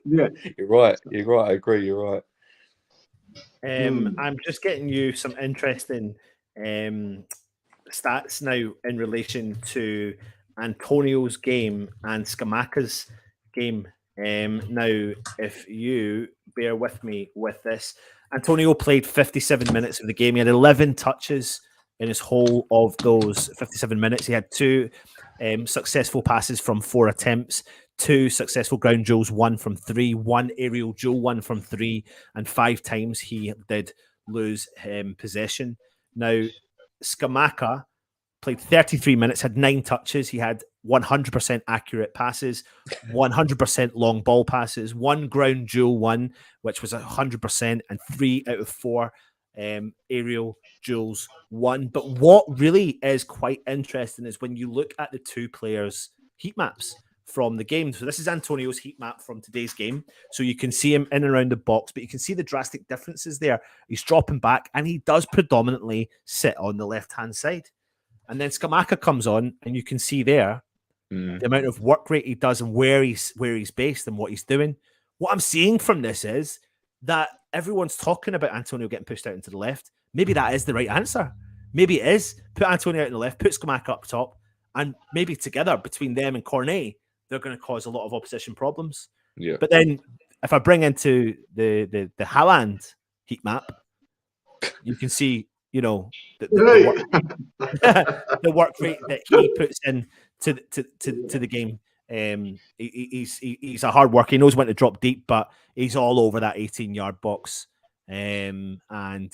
Yeah. You're right. I agree. You're right. I'm just getting you some interesting stats now in relation to Antonio's game and Scamacca's game. Now, if you bear with me with this, Antonio played 57 minutes of the game. He had 11 touches in his whole of those 57 minutes. He had 2 successful passes from 4 attempts, 2 successful ground duels, 1 from 3, 1 aerial duel, 1 from 3, and 5 times he did lose possession. Now, Scamacca played 33 minutes, had 9 touches. He had 100% accurate passes, 100% long ball passes, 1 ground duel, 1, which was 100%, and 3 out of 4 aerial duels, 1. But what really is quite interesting is when you look at the 2 players' heat maps from the game. So this is Antonio's heat map from today's game. So you can see him in and around the box, but you can see the drastic differences there. He's dropping back, and he does predominantly sit on the left-hand side. And then Scamacca comes on, and you can see there the amount of work rate he does and where he's based and what he's doing. What I'm seeing from this is that everyone's talking about Antonio getting pushed out into the left. Maybe that is the right answer. Maybe it is. Put Antonio out in the left, put Scamacca up top, and maybe together between them and Cornet, they're going to cause a lot of opposition problems. Yeah. But then if I bring into the Haaland heat map, you can see, the work rate that he puts in to the game. He's a hard worker. He knows when to drop deep, but he's all over that 18-yard box. And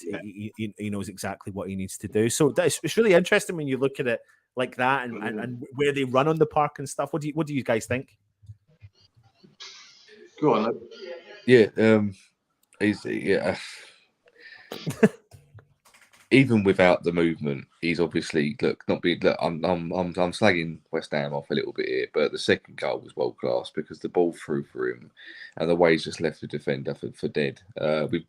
he knows exactly what he needs to do. So it's really interesting when you look at it like that and where they run on the park and stuff. What do you guys think? Go on, look. Yeah, even without the movement, he's obviously I'm slagging West Ham off a little bit here, but the second goal was world class because the ball through for him, and the way he's just left the defender for dead.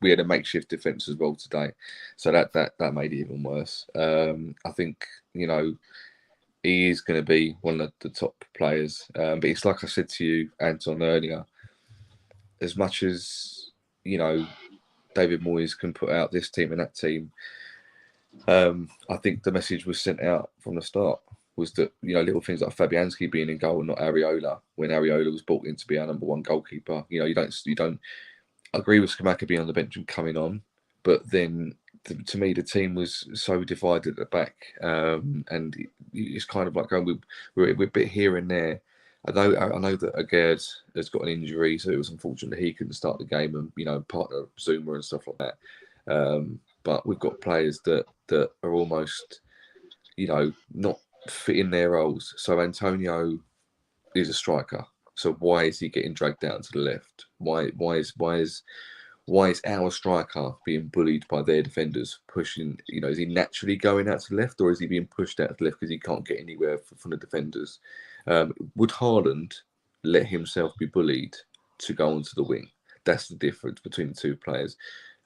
We had a makeshift defence as well today, so that made it even worse. I think he is going to be one of the top players, but it's like I said to you, Anton, earlier. As much as David Moyes can put out this team and that team. I think the message was sent out from the start was that little things like Fabianski being in goal and not Areola, when Areola was brought in to be our number one goalkeeper. You don't agree with Scamacca being on the bench and coming on, but then to me the team was so divided at the back, and it's kind of like going we're a bit here and there. I know that Agerd has got an injury, so it was unfortunate that he couldn't start the game, and partner Zuma and stuff like that. But we've got players that are almost, not fitting their roles. So Antonio is a striker. So why is he getting dragged down to the left? Why is our striker being bullied by their defenders, pushing? Is he naturally going out to the left, or is he being pushed out to the left because he can't get anywhere from the defenders? Would Haaland let himself be bullied to go onto the wing? That's the difference between the two players.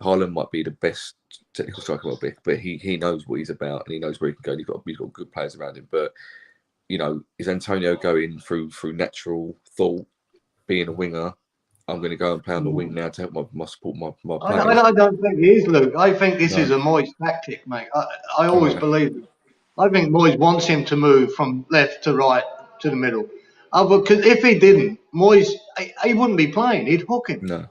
Haaland might be the best technical striker, but he knows what he's about and he knows where he can go. He's got good players around him. But is Antonio going through natural thought, being a winger? I'm going to go and play on the wing now to help my support my players. I don't think he is, Luke. I think this is a Moyes tactic, mate. I always believe it. I think Moyes wants him to move from left to right to the middle. Because if he didn't, Moyes, he wouldn't be playing. He'd hook him. No.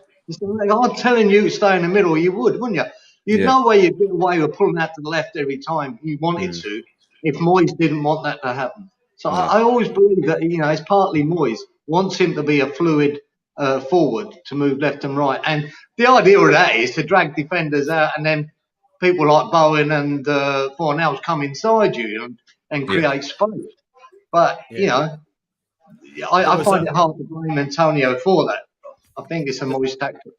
I'm telling you to stay in the middle, you would, wouldn't you? You'd know where you'd get away with pulling out to the left every time you wanted to if Moyes didn't want that to happen. So I always believe that, it's partly Moyes wants him to be a fluid forward to move left and right. And the idea of that is to drag defenders out and then people like Bowen and Fornells come inside you and create space. But, I find it hard to blame Antonio for that. I think it's a Moyes tactic.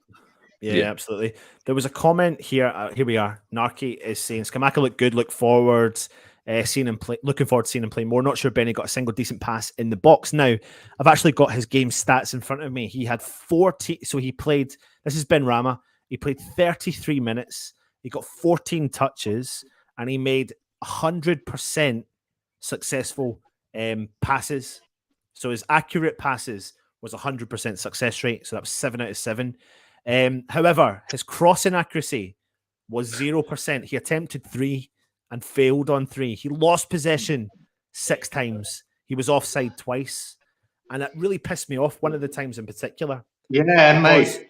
Yeah, absolutely. There was a comment here. Here we are. Narky is saying Scamacca looked good, look forwards, seeing him play, looking forward to seeing him play more. Not sure Benny got a single decent pass in the box. Now, I've actually got his game stats in front of me. He had 40, so he played, this is Ben Rama. He played 33 minutes. He got 14 touches and he made 100% successful passes. So his accurate passes was 100% success rate. So that was 7 out of 7. However, his crossing accuracy was 0%. He attempted 3 and failed on 3. He lost possession 6 times. He was offside twice. And that really pissed me off one of the times in particular. Yeah, mate.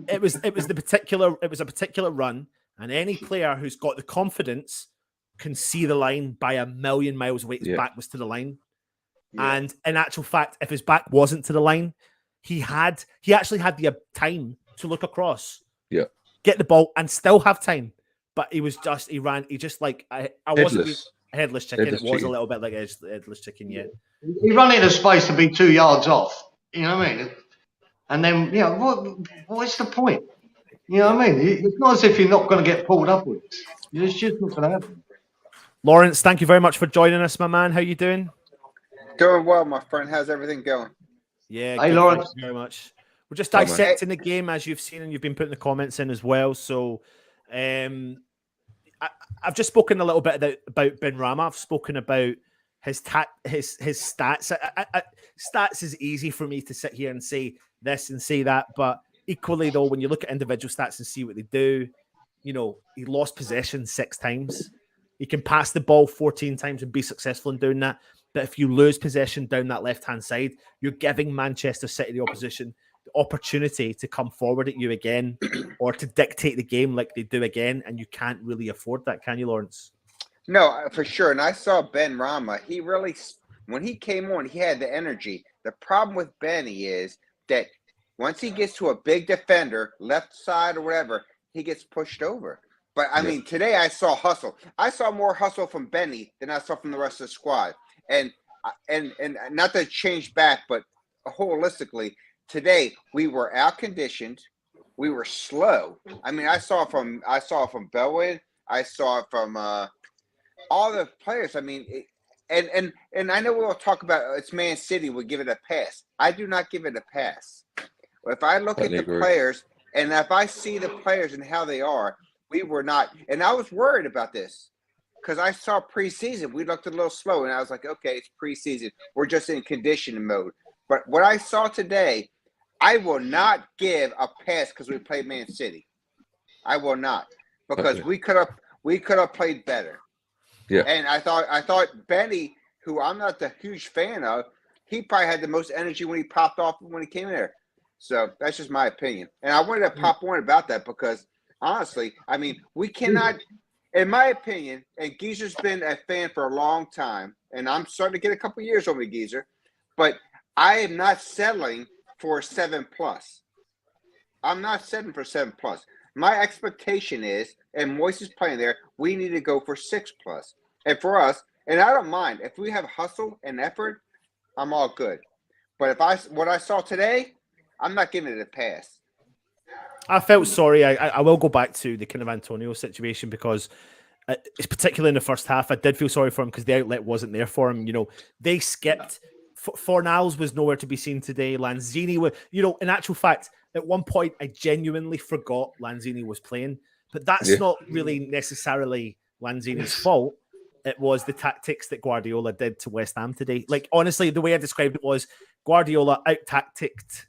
It was a particular run, and any player who's got the confidence can see the line by a million miles away. His back was to the line. Yeah. And in actual fact, if his back wasn't to the line, he actually had the time to look across, get the ball, and still have time. But he just like I wasn't headless chicken. It was a little bit like headless chicken, yeah. He ran into space to be 2 yards off. You know what I mean? And then, what's the point? You know what I mean? It's not as if you're not going to get pulled upwards. It's just not going to happen. Lawrence, thank you very much for joining us, my man. How you doing? Doing well, my friend. How's everything going? Yeah, hey, Lawrence. Thank you very much. We're just dissecting the game as you've seen, and you've been putting the comments in as well. So, I've just spoken a little bit about Ben Rama. I've spoken about his stats. Stats is easy for me to sit here and say this and say that, but equally though, when you look at individual stats and see what they do, he lost possession 6 times. He can pass the ball 14 times and be successful in doing that. But if you lose possession down that left-hand side, you're giving Manchester City, the opposition, the opportunity to come forward at you again or to dictate the game like they do again. And you can't really afford that, can you, Lawrence? No, for sure. And I saw Ben Rama. He really When he came on, he had the energy. The problem with Benny is that once he gets to a big defender, left side or whatever, he gets pushed over. But I mean, today I saw hustle. I saw more hustle from Benny than I saw from the rest of the squad. And not to change back, but holistically, today we were out conditioned. We were slow. I mean, I saw from Bellwood. I saw it from all the players. I mean, and I know we'll talk about it's Man City would give it a pass. I do not give it a pass. If I look at the players and if I see the players and how they are, we were not. And I was worried about this because I saw preseason. We looked a little slow, and I was like, okay, it's preseason. We're just in conditioning mode. But what I saw today, I will not give a pass because we played Man City. I will not because we could have played better. Yeah. And I thought Benny, who I'm not the huge fan of, he probably had the most energy when he popped off when he came in there. So that's just my opinion. And I wanted to pop on about that because honestly, I mean, we cannot, in my opinion, and Geezer's been a fan for a long time, and I'm starting to get a couple years over Geezer, but I am not settling for 7+. I'm not settling for 7+. My expectation is, and Moise is playing there, we need to go for 6+. And for us, and I don't mind if we have hustle and effort, I'm all good. But what I saw today, I'm not giving it a pass. I felt sorry. I will go back to the kind of Antonio situation because it's particularly in the first half. I did feel sorry for him because the outlet wasn't there for him. You know, they skipped. Fornals was nowhere to be seen today. Lanzini was, you know, in actual fact, at one point I genuinely forgot Lanzini was playing, but that's not really necessarily Lanzini's fault. It was the tactics that Guardiola did to West Ham today. Like, honestly, the way I described it was Guardiola out-tacticked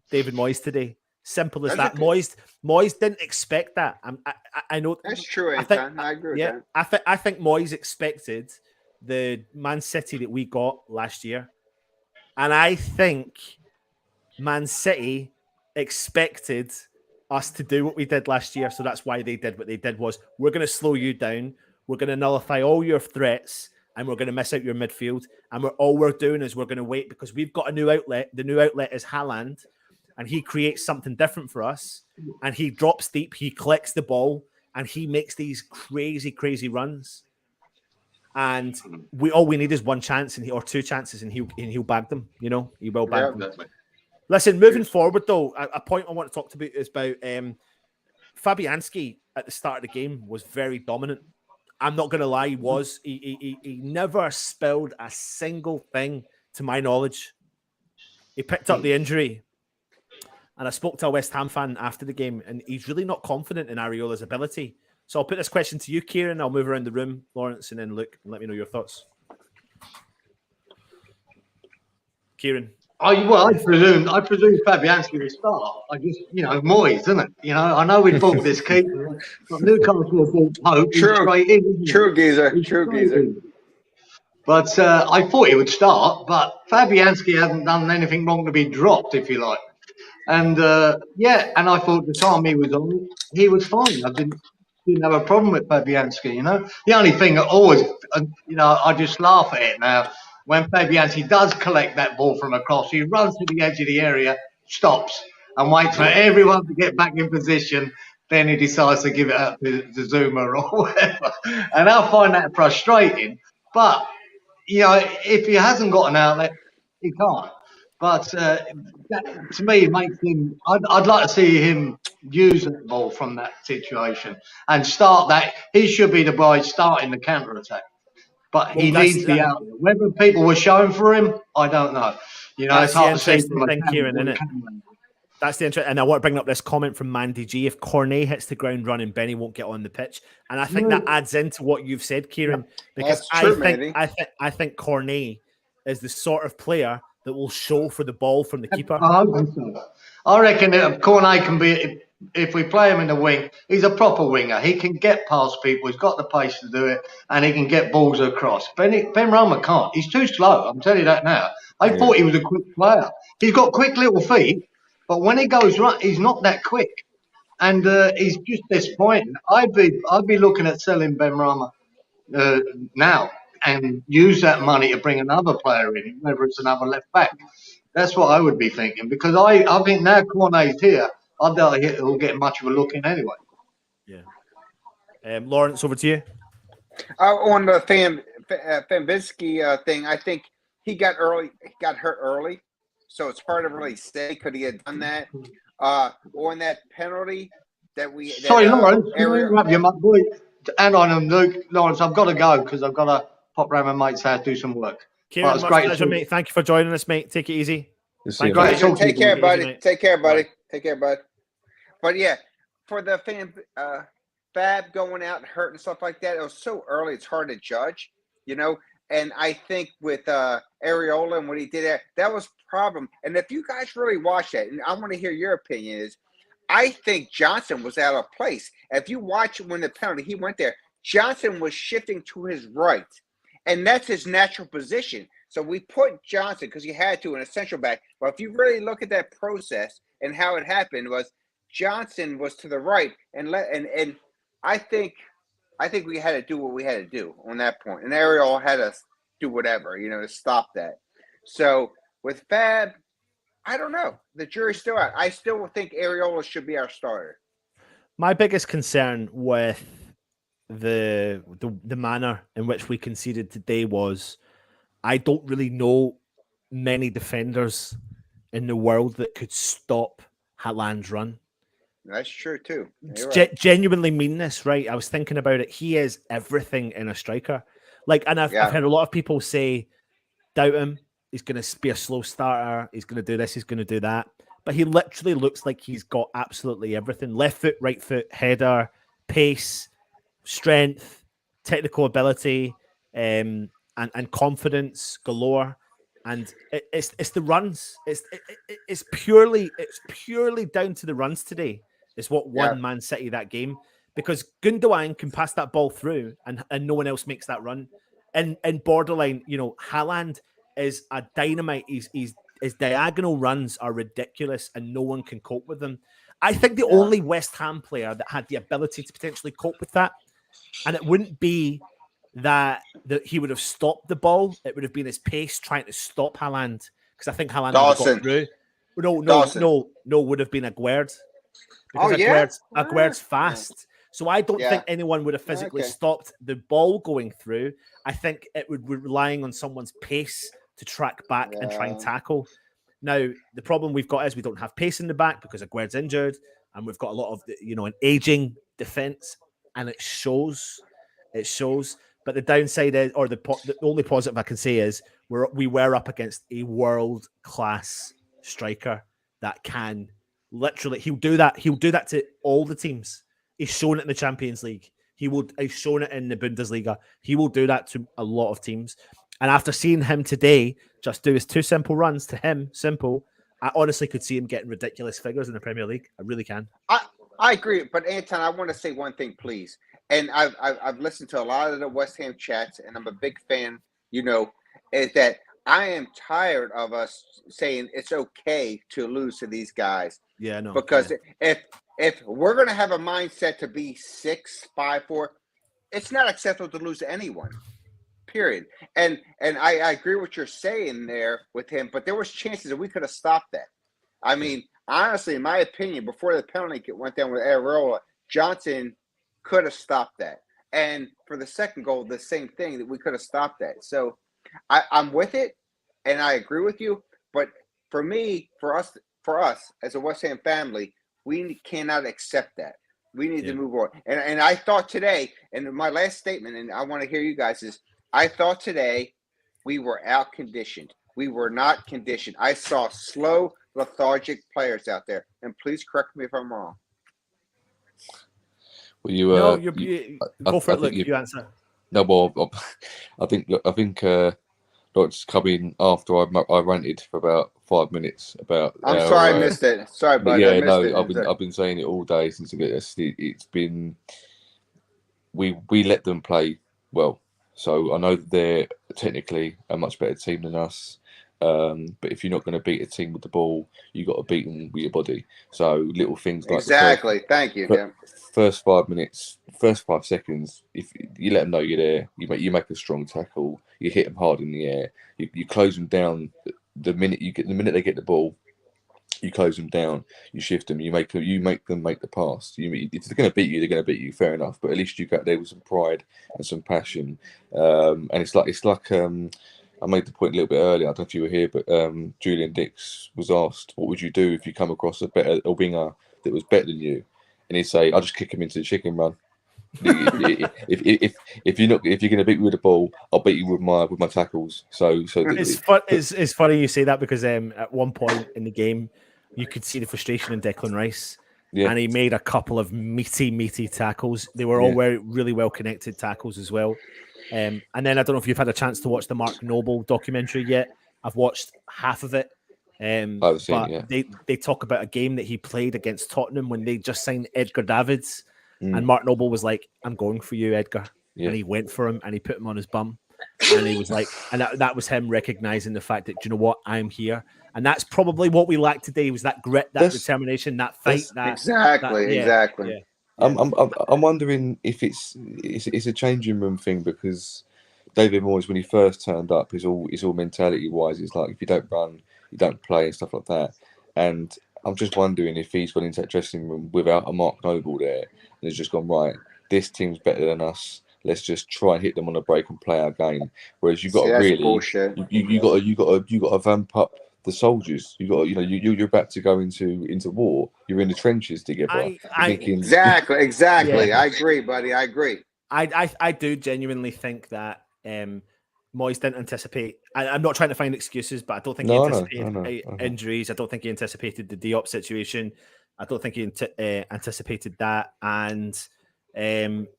David Moyes today. Simple as that. Moyes didn't expect that. I know that's true. I agree with that. I think Moyes expected the Man City that we got last year, and I think Man City expected us to do what we did last year. So that's why they did what they did. Was we're going to slow you down, we're going to nullify all your threats, and we're going to miss out your midfield. And all we're doing is we're going to wait because we've got a new outlet. The new outlet is Haaland. And he creates something different for us. And he drops deep, he collects the ball, and he makes these crazy, crazy runs. And all we need is one chance or two chances, and he'll bag them. You know, he will bag them. Definitely. Listen, moving forward though, a point I want to talk about is about Fabianski at the start of the game was very dominant. I'm not going to lie, he never spilled a single thing to my knowledge. He picked up the injury. And I spoke to a West Ham fan after the game, and he's really not confident in Areola's ability. So I'll put this question to you, Kieran. I'll move around the room, Lawrence, and then Luke, and let me know your thoughts. Kieran. I presume Fabianski will start. I just, Moyes, isn't it? You know, I know we bought this keeper. Newcastle bought Pope. True, Geezer. But I thought he would start, but Fabianski hasn't done anything wrong to be dropped, if you like. And and I thought the time he was on, he was fine. I didn't have a problem with Fabianski, you know. The only thing that always, I just laugh at it now. When Fabianski does collect that ball from across, he runs to the edge of the area, stops, and waits for everyone to get back in position. Then he decides to give it up to Zuma or whatever. And I find that frustrating. But, if he hasn't got an outlet, he can't. But that, to me, makes him. I'd like to see him use that ball from that situation and start that. He should be the guy starting the counter attack. But he needs the outlet. Whether people were showing for him, I don't know. It's hard to say from a Kieran, isn't it? That's the interest. And I want to bring up this comment from Mandy G. If Cornet hits the ground running, Benny won't get on the pitch. And I think that adds into what you've said, Kieran, because I think Cornet is the sort of player that will show for the ball from the keeper. I reckon Cornet can be, if we play him in the wing, he's a proper winger. He can get past people. He's got the pace to do it, and he can get balls across. Benrahma can't. He's too slow. I'm telling you that now. I thought he was a quick player. He's got quick little feet, but when he goes right, he's not that quick. And he's just disappointing. I'd be looking at selling Benrahma now. and use that money to bring another player in, whether it's another left back. That's what I would be thinking, because I think now Cornet's here, I doubt he'll get much of a look in anyway. Yeah. Lawrence, over to you. On the Fambinski thing, I think he got hurt early, so it's hard to really say could he have done that. On that penalty that Sorry, Lawrence, can I interrupt you, my boy? Anon and Luke, Lawrence, I've got to go because I've got to pop round my mate's house, do some work. Kieran, much pleasure, mate. Thank you for joining us, mate. Take it easy. Take care, buddy. Take care, buddy. Take care, bud. But yeah, for the Fab going out and hurt and stuff like that, it was so early, it's hard to judge, you know. And I think with Areola and what he did there, that was a problem. And if you guys really watch that, and I want to hear your opinion, is I think Johnson was out of place. If you watch when the penalty, he went there, Johnson was shifting to his right. And that's his natural position. So we put Johnson, because he had to, in a central back. But if you really look at that process and how it happened, was Johnson was to the right. And I think we had to do what we had to do on that point. And Ariel had to do whatever, you know, to stop that. So with Fab, I don't know. The jury's still out. I still think Areola should be our starter. My biggest concern with the manner in which we conceded today was I don't really know many defenders in the world that could stop Haaland's run. That's true too. Genuinely mean this, right? I was thinking about it. He is everything in a striker. Like, and I've heard a lot of people say, doubt him. He's going to be a slow starter. He's going to do this. He's going to do that. But he literally looks like he's got absolutely everything. Left foot, right foot, header, pace, strength, technical ability, and confidence galore. And it's the runs. It's purely down to the runs today. Is what won Man City that game, because Gundogan can pass that ball through and no one else makes that run. And borderline, you know, Haaland is a dynamite. His diagonal runs are ridiculous and no one can cope with them. I think the only West Ham player that had the ability to potentially cope with that, and it wouldn't be that he would have stopped the ball, it would have been his pace trying to stop Haaland, because I think Haaland would have got through. No, would have been Aguerd. Because Aguerd's fast. So I don't think anyone would have physically stopped the ball going through. I think it would be relying on someone's pace to track back and try and tackle. Now, the problem we've got is we don't have pace in the back because Aguerd's injured, and we've got a lot of, an aging defense, and it shows. It shows. But the downside is, or the only positive I can say is, we were up against a world-class striker that can literally, he'll do that to all the teams. He's shown it in the Champions League. He's shown it in the Bundesliga. He will do that to a lot of teams. And after seeing him today just do his 2 simple runs to him, simple, I honestly could see him getting ridiculous figures in the Premier League. I really can. I agree. But Anton, I want to say one thing, please. And I've listened to a lot of the West Ham chats, and I'm a big fan, is that I am tired of us saying it's okay to lose to these guys. Yeah, no. Because if we're going to have a mindset to be 6-5-4, it's not acceptable to lose to anyone, period. And I agree with what you're saying there with him, but there was chances that we could have stopped that. I mean, honestly, in my opinion, before the penalty went down with Areola, Johnson could have stopped that. And for the second goal, the same thing, that we could have stopped that. So I'm with it, and I agree with you. But for me, for us as a West Ham family, we cannot accept that. We need to move on. And I thought today, and my last statement, and I want to hear you guys, is I thought today we were out-conditioned. We were not conditioned. I saw slow, lethargic players out there. And please correct me if I'm wrong. Well, go for it. Look, you answer. No, well, I think Lawrence come in after I ranted for about 5 minutes about. I'm sorry I missed it. Sorry, buddy. Yeah, I've been saying it all day since it's been. We let them play well, so I know that they're technically a much better team than us. But if you're not going to beat a team with the ball, you got to beat them with your body. So little things like Exactly. Thank you. Yeah. first 5 minutes, first 5 seconds, if you let them know you're there, you make a strong tackle, you hit them hard in the air, you close them down. The minute they get the ball, you close them down, you shift them, you make them make the pass. If they're going to beat you, they're going to beat you. Fair enough, but at least you got there with some pride and some passion. And it's like I made the point a little bit earlier. I don't know if you were here, but Julian Dix was asked, "What would you do if you come across a winger that was better than you?" And he'd say, "I'll just kick him into the chicken run." if you're going to beat me with the ball, I'll beat you with my tackles. So it's funny you say that because at one point in the game, you could see the frustration in Declan Rice, and he made a couple of meaty tackles. They were all really well connected tackles as well. And then I don't know if you've had a chance to watch the Mark Noble documentary yet. I've watched half of it. But they talk about a game that he played against Tottenham when they just signed Edgar Davids. And Mark Noble was like, "I'm going for you, Edgar." Yeah. And he went for him and he put him on his bum. And he was like, and that was him recognizing the fact that, do you know what, I'm here. And that's probably what we lack today, was that grit, that determination, that fight. Exactly. Yeah. I'm wondering if it's a changing room thing, because David Moyes, when he first turned up, is all mentality wise. It's like, if you don't run, you don't play and stuff like that. And I'm just wondering if he's gone into that dressing room without a Mark Noble there and has just gone, right, this team's better than us. Let's just try and hit them on a break and play our game. Whereas you've got to really, you got to vamp up the soldiers. You're about to go into war. You're in the trenches together. Exactly. Yeah. I agree, buddy. I agree. I do genuinely think that Moyes didn't anticipate. I'm not trying to find excuses, but I don't think he anticipated injuries. I don't think he anticipated the Diop situation. I don't think he anticipated that. And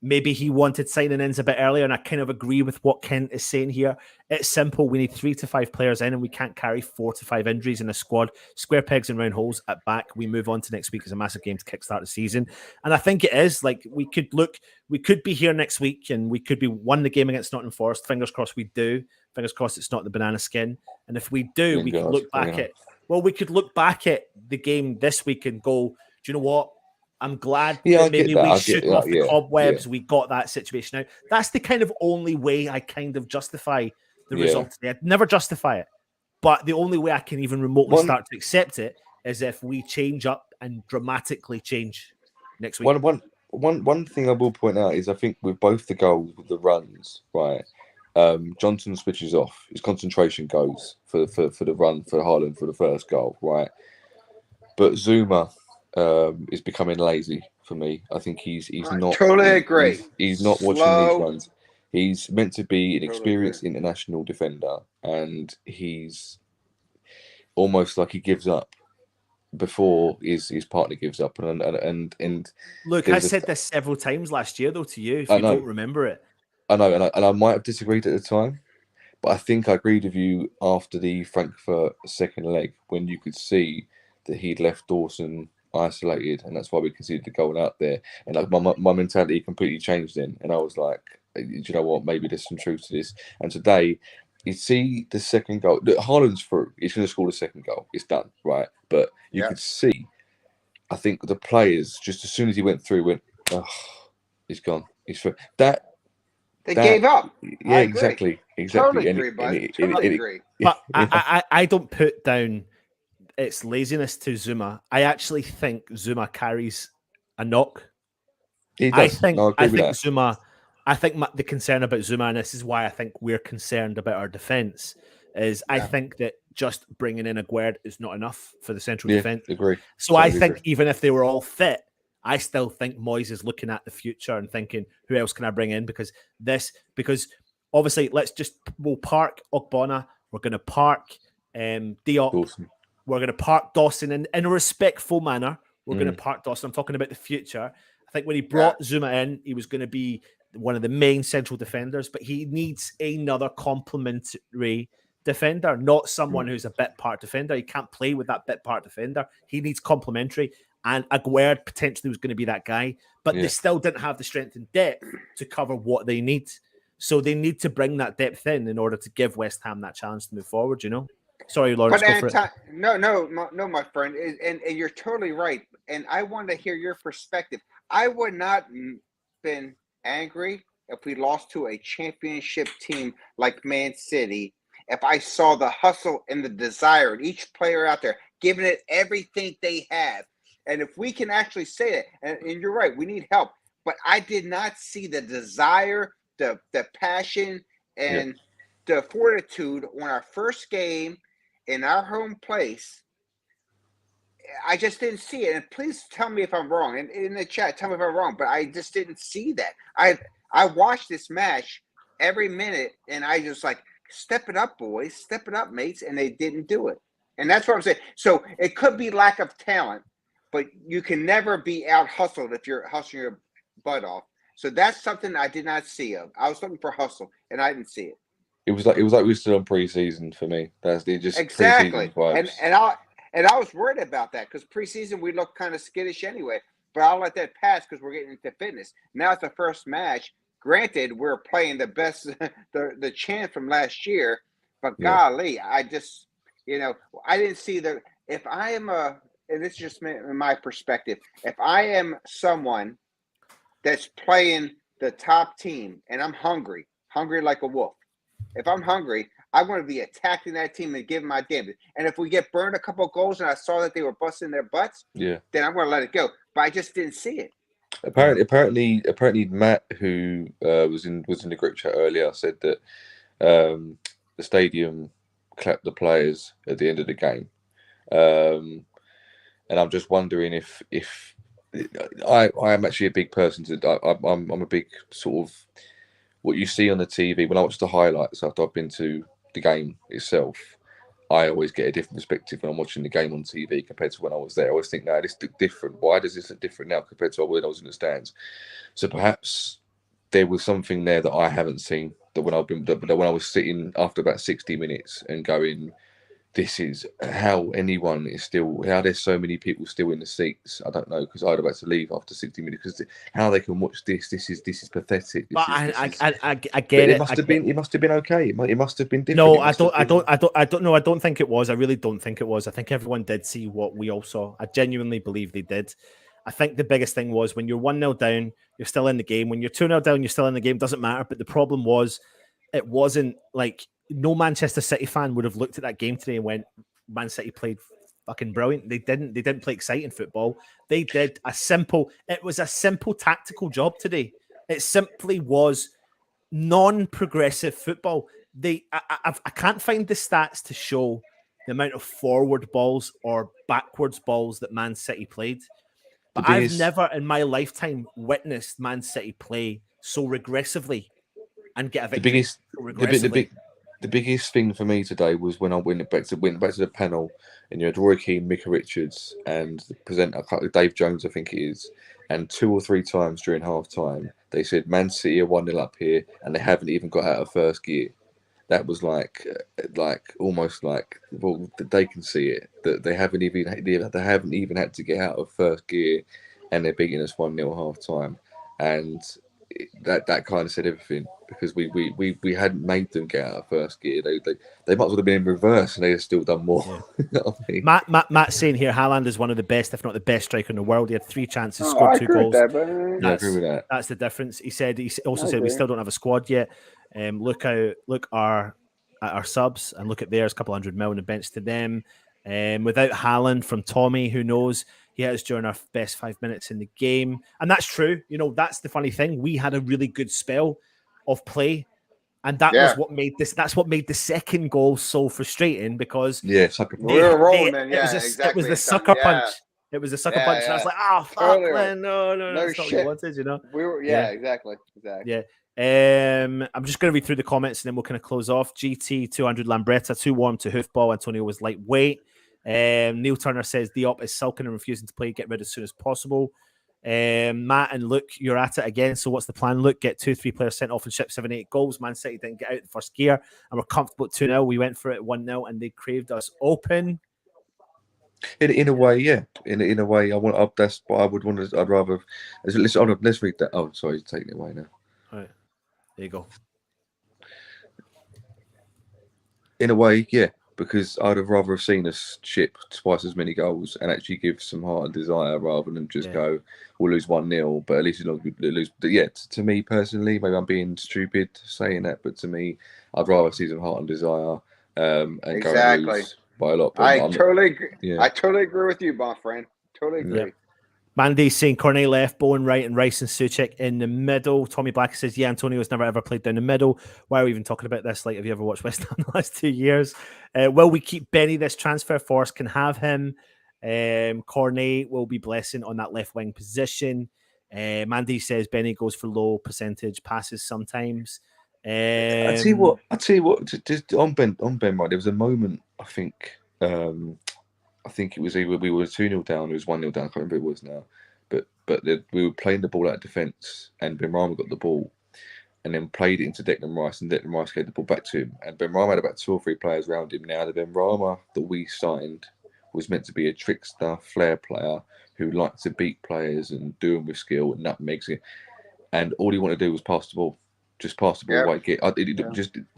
maybe he wanted signing ins a bit earlier. And I kind of agree with what Kent is saying here. It's simple. We need 3 to 5 players in, and we can't carry 4 to 5 injuries in a squad. Square pegs and round holes at back. We move on to next week as a massive game to kickstart the season. And I think it is like, we could be here next week and we could be won the game against Nottingham Forest. Fingers crossed we do. Fingers crossed it's not the banana skin. And if we do, we could look back we could look back at the game this week and go, do you know what? I'm glad that maybe we shook off the cobwebs. We got that situation out. That's the kind of only way I kind of justify the result today. I'd never justify it, but the only way I can even remotely start to accept it is if we change up and dramatically change next week. One thing I will point out is, I think with both the goals, with the runs, right, Johnson switches off. His concentration goes for the run for Haaland for the first goal, right? But Zuma is becoming lazy for me. I think he's not. Totally agree. He's not watching these runs. He's meant to be an experienced international defender, and he's almost like he gives up before his partner gives up. And look, I said this several times last year, though, to you, if you don't remember it. I know, and I might have disagreed at the time, but I think I agreed with you after the Frankfurt second leg, when you could see that he'd left Dawson isolated, and that's why we conceded the goal out there. And like my mentality completely changed then, and I was like, do you know what? Maybe there's some truth to this. And today, you see the second goal. Haaland's through. He's going to score the second goal. It's done, right? But you could see, I think the players, just as soon as he went through, went, oh, he's gone. He's through. They gave up. Yeah, exactly. Totally agree, buddy. Totally agree. But I don't put down it's laziness to Zuma. I actually think Zuma carries a knock. I think Zuma. I think the concern about Zuma, and this is why I think we're concerned about our defense, is I think that just bringing in Aguerd is not enough for the central defense. Agree. So I think even if they were all fit, I still think Moyes is looking at the future and thinking, who else can I bring in? Because obviously, we'll park Ogbonna. We're going to park Diop. Dawson. We're going to park Dawson in a respectful manner. We're going to park Dawson. I'm talking about the future. I think when he brought Zuma in, he was going to be one of the main central defenders, but he needs another complementary defender, not someone who's a bit part defender. He can't play with that bit part defender. He needs complementary, and Aguerd potentially was going to be that guy, but they still didn't have the strength and depth to cover what they need. So they need to bring that depth in order to give West Ham that chance to move forward, you know? Sorry, Lawrence, But go for it. no, my friend, and you're totally right. And I want to hear your perspective. I would not been angry if we lost to a championship team like Man City. If I saw the hustle and the desire in each player out there, giving it everything they have, and if we can actually say it, and you're right, we need help. But I did not see the desire, the passion, and the fortitude on our first game in our home place. I just didn't see it. And please tell me if I'm wrong. And in the chat, tell me if I'm wrong. But I just didn't see that. I watched this match every minute, and I just like, step it up, boys. Step it up, mates. And they didn't do it. And that's what I'm saying. So it could be lack of talent, but you can never be out hustled if you're hustling your butt off. So that's something I did not see of. I was looking for hustle, and I didn't see it. It was like we were still on preseason for me. That's just exactly. Pre-season vibes. And I was worried about that because preseason we looked kind of skittish anyway. But I'll let that pass because we're getting into fitness. Now it's the first match. Granted, we're playing the best, the champ from last year. But golly, I just, I didn't see the. If I am and this is just my perspective. If I am someone that's playing the top team and I'm hungry like a wolf. If I'm hungry, I want to be attacking that team and giving my damage. And if we get burned a couple of goals and I saw that they were busting their butts, then I'm going to let it go. But I just didn't see it. Apparently, Matt, who was in the group chat earlier, said that the stadium clapped the players at the end of the game, and I'm just wondering if I am actually a big person. I'm a big sort of what you see on the TV when I watch the highlights after I've been to the game itself. I always get a different perspective when I'm watching the game on TV compared to when I was there. I always think, no, this look different. Why does this look different now compared to when I was in the stands? So perhaps there was something there that I haven't seen. That when I was sitting after about 60 minutes and going, this is how anyone is still. How there's so many people still in the seats. I don't know because I'd about to leave after 60 minutes because how they can watch this. This is pathetic. I get it. It must have been. It must have been okay. It must have been different. No, I don't know. I don't think it was. I really don't think it was. I think everyone did see what we all saw. I genuinely believe they did. I think the biggest thing was when you're 1-0 down, you're still in the game. When you're 2-0 down, you're still in the game. Doesn't matter. But the problem was, it wasn't like. No Manchester City fan would have looked at that game today and went, Man City played fucking brilliant. They didn't play exciting football. They did it was a simple tactical job today. It simply was non-progressive football. I can't find the stats to show the amount of forward balls or backwards balls that Man City played. But I've never in my lifetime witnessed Man City play so regressively and get a victory. The biggest thing for me today was when I went back to the panel, and you had Roy Keane, Micah Richards, and the presenter Dave Jones, I think it is, and 2 or 3 times during half time they said Man City are 1-0 up here, and they haven't even got out of first gear. That was like almost like, well, they can see it that they haven't even had to get out of first gear, and they're beating us 1-0 half time, and that kind of said everything because we hadn't made them get out of first gear. They might as well have been in reverse and they'd have still done more. Yeah. You know what I mean? Matt's saying here Haaland is one of the best, if not the best striker in the world. He had 3 chances, scored 2 goals. I agree with that. That's the difference. He also said we still don't have a squad yet. Look at our subs and look at theirs, a couple 100 million on the bench to them. Without Haaland from Tommy, who knows? He has during our best 5 minutes in the game. And that's true. That's the funny thing. We had a really good spell of play. And that was what made this. That's what made the second goal so frustrating because sucker punch. We were rolling then. Yeah, it was the sucker punch. It was the sucker punch. And I was like, fuck, man. No, that's not what you wanted, We were, exactly. Yeah. I'm just going to read through the comments and then we'll kind of close off. GT 200 Lambretta, too warm to hoofball. Antonio was lightweight. Neil Turner says Diop is sulking and refusing to play. Get rid as soon as possible. Matt and Luke, you're at it again. So what's the plan? Luke, get 2-3 players sent off and ship 7-8 goals. Man City didn't get out the first gear and we're comfortable at 2-0. We went for it 1-0 and they craved us open. In a way, yeah. In a way, that's what I would want to. I'd rather. Listen, let's read that. Oh, sorry, you're taking it away now. All right, there you go. In a way, yeah. because I'd have rather have seen us chip twice as many goals and actually give some heart and desire rather than just go, we'll lose 1-0, but at least we'll lose. But yeah, to me personally, maybe I'm being stupid saying that, but to me, I'd rather see some heart and desire and go and lose by a lot. But I totally agree with you, my friend. Totally agree. Yeah. Mandy's saying Cornet left, Bowen right, and Rice and Suchek in the middle. Tommy Black says, yeah, Antonio's never ever played down the middle. Why are we even talking about this? Like, have you ever watched West Ham the last 2 years? Will we keep Benny? This transfer force can have him. Cornet will be blessing on that left wing position. Mandy says Benny goes for low percentage passes sometimes. I tell you what. Just on Ben, right? There was a moment. I think it was either we were 2-0 down, it was 1-0 down. I can't remember who it was now, but we were playing the ball out of defence, and Benrahma got the ball, and then played it into Declan Rice, and Declan Rice gave the ball back to him, and Benrahma had about 2 or 3 players around him. Now the Benrahma that we signed was meant to be a trickster, flair player who liked to beat players and do them with skill and nutmegs it, and all he wanted to do was pass the ball. Just pass the ball,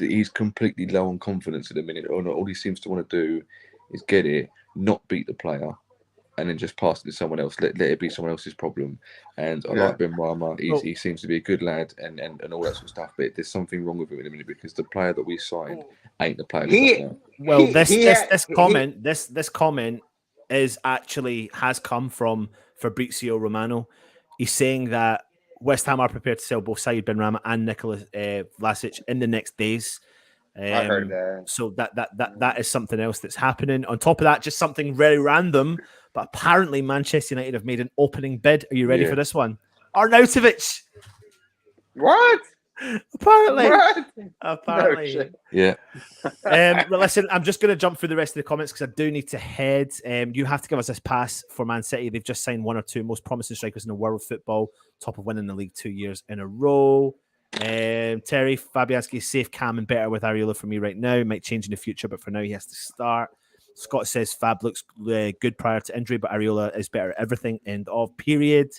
he's completely low on confidence at the minute. All he seems to want to do is get it, not beat the player, and then just pass it to someone else. Let it be someone else's problem. And I like Benrahma. He seems to be a good lad and all that sort of stuff. But there's something wrong with him in a minute because the player that we signed ain't the player. This comment is actually has come from Fabrizio Romano. He's saying that West Ham are prepared to sell both Said Benrahma and Nicolas Vlasic in the next days. I heard that. So that is something else that's happening. On top of that, just something very random, but apparently Manchester United have made an opening bid. Are you ready for this one? Arnautovic. What? Apparently. No, yeah. But listen, I'm just going to jump through the rest of the comments because I do need to head. You have to give us this pass for Man City. They've just signed 1 or 2 most promising strikers in the world of football, top of winning the league 2 years in a row. Terry Fabianski is safe, calm, and better with Areola for me right now. Might change in the future, but for now he has to start. Scott says Fab looks good prior to injury, but Areola is better at everything. End of period.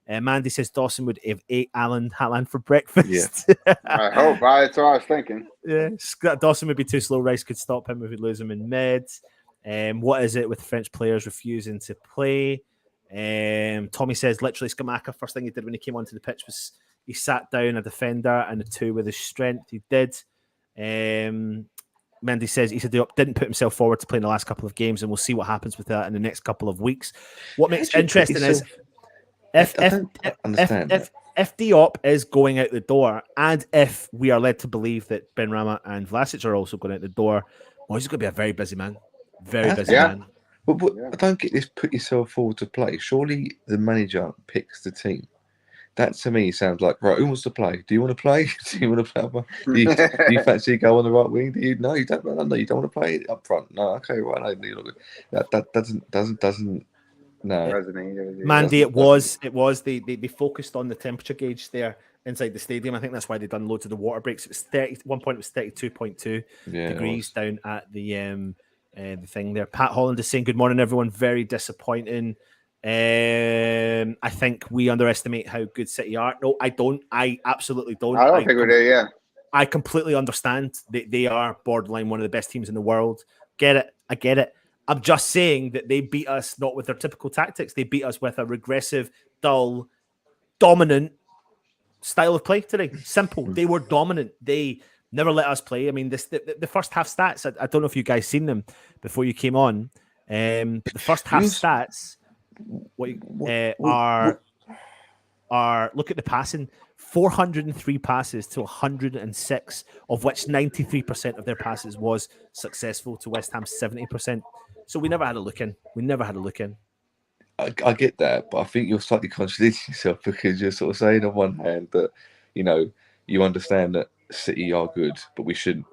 Mandy says Dawson would have ate Haaland for breakfast. Yeah. I hope. That's what I was thinking. Yeah, Dawson would be too slow. Rice could stop him if we lose him in mid. What is it with French players refusing to play? Tommy says literally Skamaka, first thing he did when he came onto the pitch was he sat down a defender and a 2 with his strength. He did. Mendy says he didn't put himself forward to play in the last couple of games, and we'll see what happens with that in the next couple of weeks. What makes it interesting is if Diop is going out the door, and if we are led to believe that Benrahma and Vlasic are also going out the door, well, he's going to be a very busy man. Very busy man. But I don't get this. Put yourself forward to play. Surely the manager picks the team. That to me sounds like, right, who wants to play? Do you want to play? Do you want to play? Do you fancy a go on the right wing? Do you? No, you don't. No, you don't want to play up front. No, okay, right. No, that doesn't. No, Mandy, it was. They focused on the temperature gauge there inside the stadium. I think that's why they done loads of the water breaks. It was 30. One point it was 32.2 degrees down at the thing there. Pat Holland is saying, "Good morning, everyone. Very disappointing." I think we underestimate how good City are. No, I don't. I absolutely don't. I don't think we do. Yeah, I completely understand that they are borderline one of the best teams in the world. Get it? I get it. I'm just saying that they beat us not with their typical tactics. They beat us with a regressive, dull, dominant style of play today. Simple. They were dominant. They never let us play. I mean, the first half stats. I don't know if you guys seen them before you came on. The first half stats. Are look at the passing, 403 passes to 106, of which 93% of their passes was successful to West Ham's 70%. So we never had a look in. I get that, but I think you're slightly contradicting yourself because you're sort of saying on one hand that you understand that City are good, but we shouldn't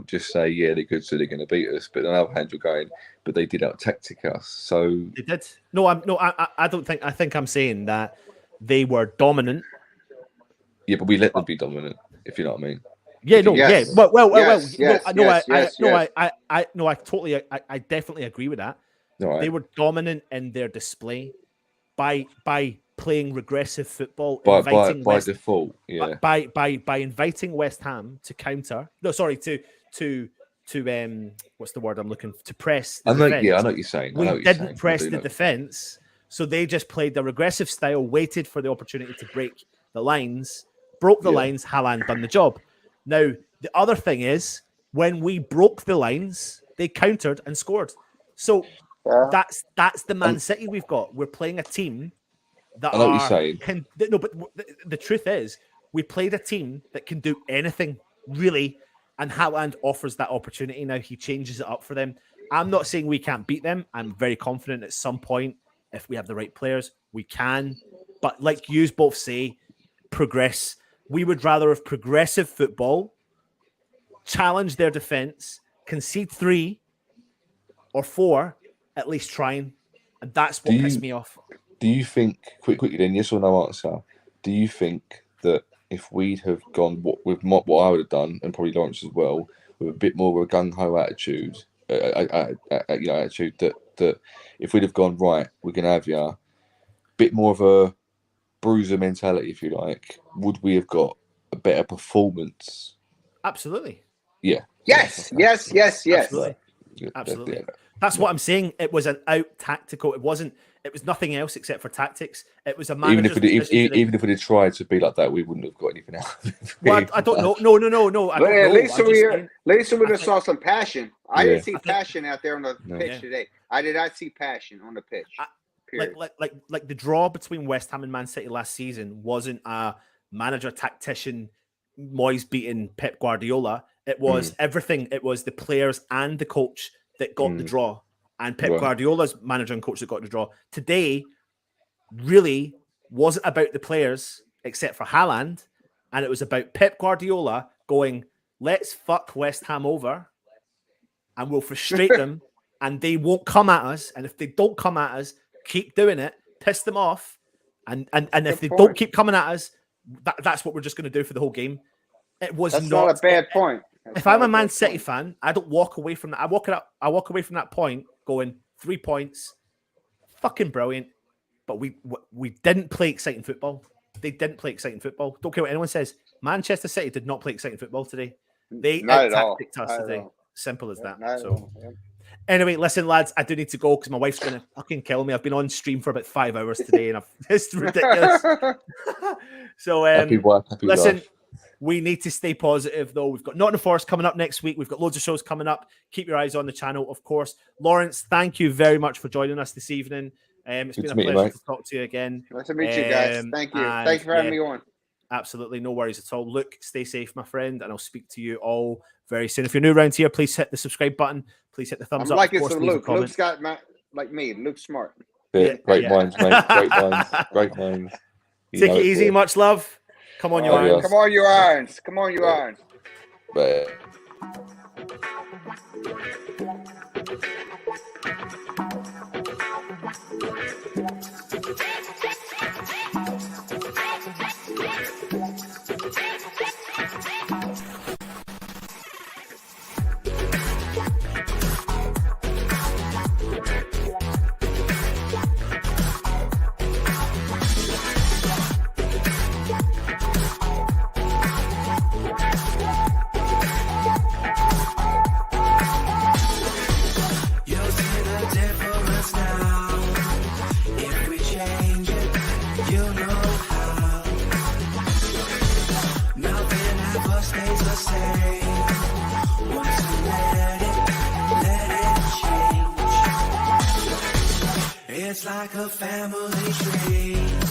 just say they're good, so they're going to beat us. But on the other hand, you're going, but they did out tactic us. So they did. I don't think. I think I'm saying that they were dominant. Yeah, but we let them be dominant. If you know what I mean. Yeah. No. Yes. Yeah. I definitely agree with that. Right. They were dominant in their display by playing regressive football by default, by inviting West Ham to counter. No, sorry, to what's the word I'm looking for? To press. I know defense. what you're saying. We didn't press the defense, so they just played their aggressive style, waited for the opportunity to break the lines, broke the lines. Haaland done the job. Now the other thing is, when we broke the lines, they countered and scored. So that's the Man City we've got. We're playing a team that I know what you're saying. But the truth is, we played a team that can do anything really, and Haaland offers that opportunity. Now he changes it up for them. I'm not saying we can't beat them. I'm very confident at some point, if we have the right players, we can. But like you both say, progress. We would rather have progressive football, challenge their defense, concede 3 or 4, at least trying. And that's what pissed me off. Do you think, quickly then, yes or no answer, do you think that if we'd have gone with what I would have done, and probably Lawrence as well, with a bit more of a gung-ho attitude, attitude that if we'd have gone, right, we're going to have you, a bit more of a bruiser mentality, if you like, would we have got a better performance? Absolutely. Yeah. Yes. Absolutely. Absolutely. Yeah. That's what I'm saying. It was an out tactical. It was nothing else except for tactics. It was a manager's even if we had tried to be like that, we wouldn't have got anything out of it. Well, I don't know. No. But at least we just saw some passion. I didn't see passion out there on the pitch today. I did not see passion on the pitch. Like the draw between West Ham and Man City last season wasn't a manager tactician Moyes beating Pep Guardiola. It was everything. It was the players and the coach that got the draw, and Pep Guardiola's manager and coach that got the draw. Today really wasn't about the players except for Haaland, and it was about Pep Guardiola going, let's fuck West Ham over and we'll frustrate them and they won't come at us, and if they don't come at us, keep doing it, piss them off, and if they don't keep coming at us, that's what we're just going to do for the whole game. That's not a bad point. If I'm a Man City fan, I don't walk away from that. I walk away from that point going 3 points, fucking brilliant. But we didn't play exciting football. They didn't play exciting football. Don't care what anyone says. Manchester City did not play exciting football today. They out-tacticked us today. Simple as that. Anyway, listen, lads, I do need to go because my wife's going to fucking kill me. I've been on stream for about 5 hours today, and it's ridiculous. So, happy listen. Life. We need to stay positive, though. We've got Nottingham Forest coming up next week. We've got loads of shows coming up. Keep your eyes on the channel, of course. Lawrence, thank you very much for joining us this evening. It's been a pleasure to talk to you again. Nice to meet you guys. Thank you. Thanks for having me on. Absolutely. No worries at all. Luke, stay safe, my friend, and I'll speak to you all very soon. If you're new around here, please hit the subscribe button. Please hit the thumbs up. Like it's Luke. Luke's got like me. Luke's smart. Great minds, mate. Great minds. Take it easy. Much love. Come on, you irons. Come on, you irons. Come on, you irons. It's like a family tree.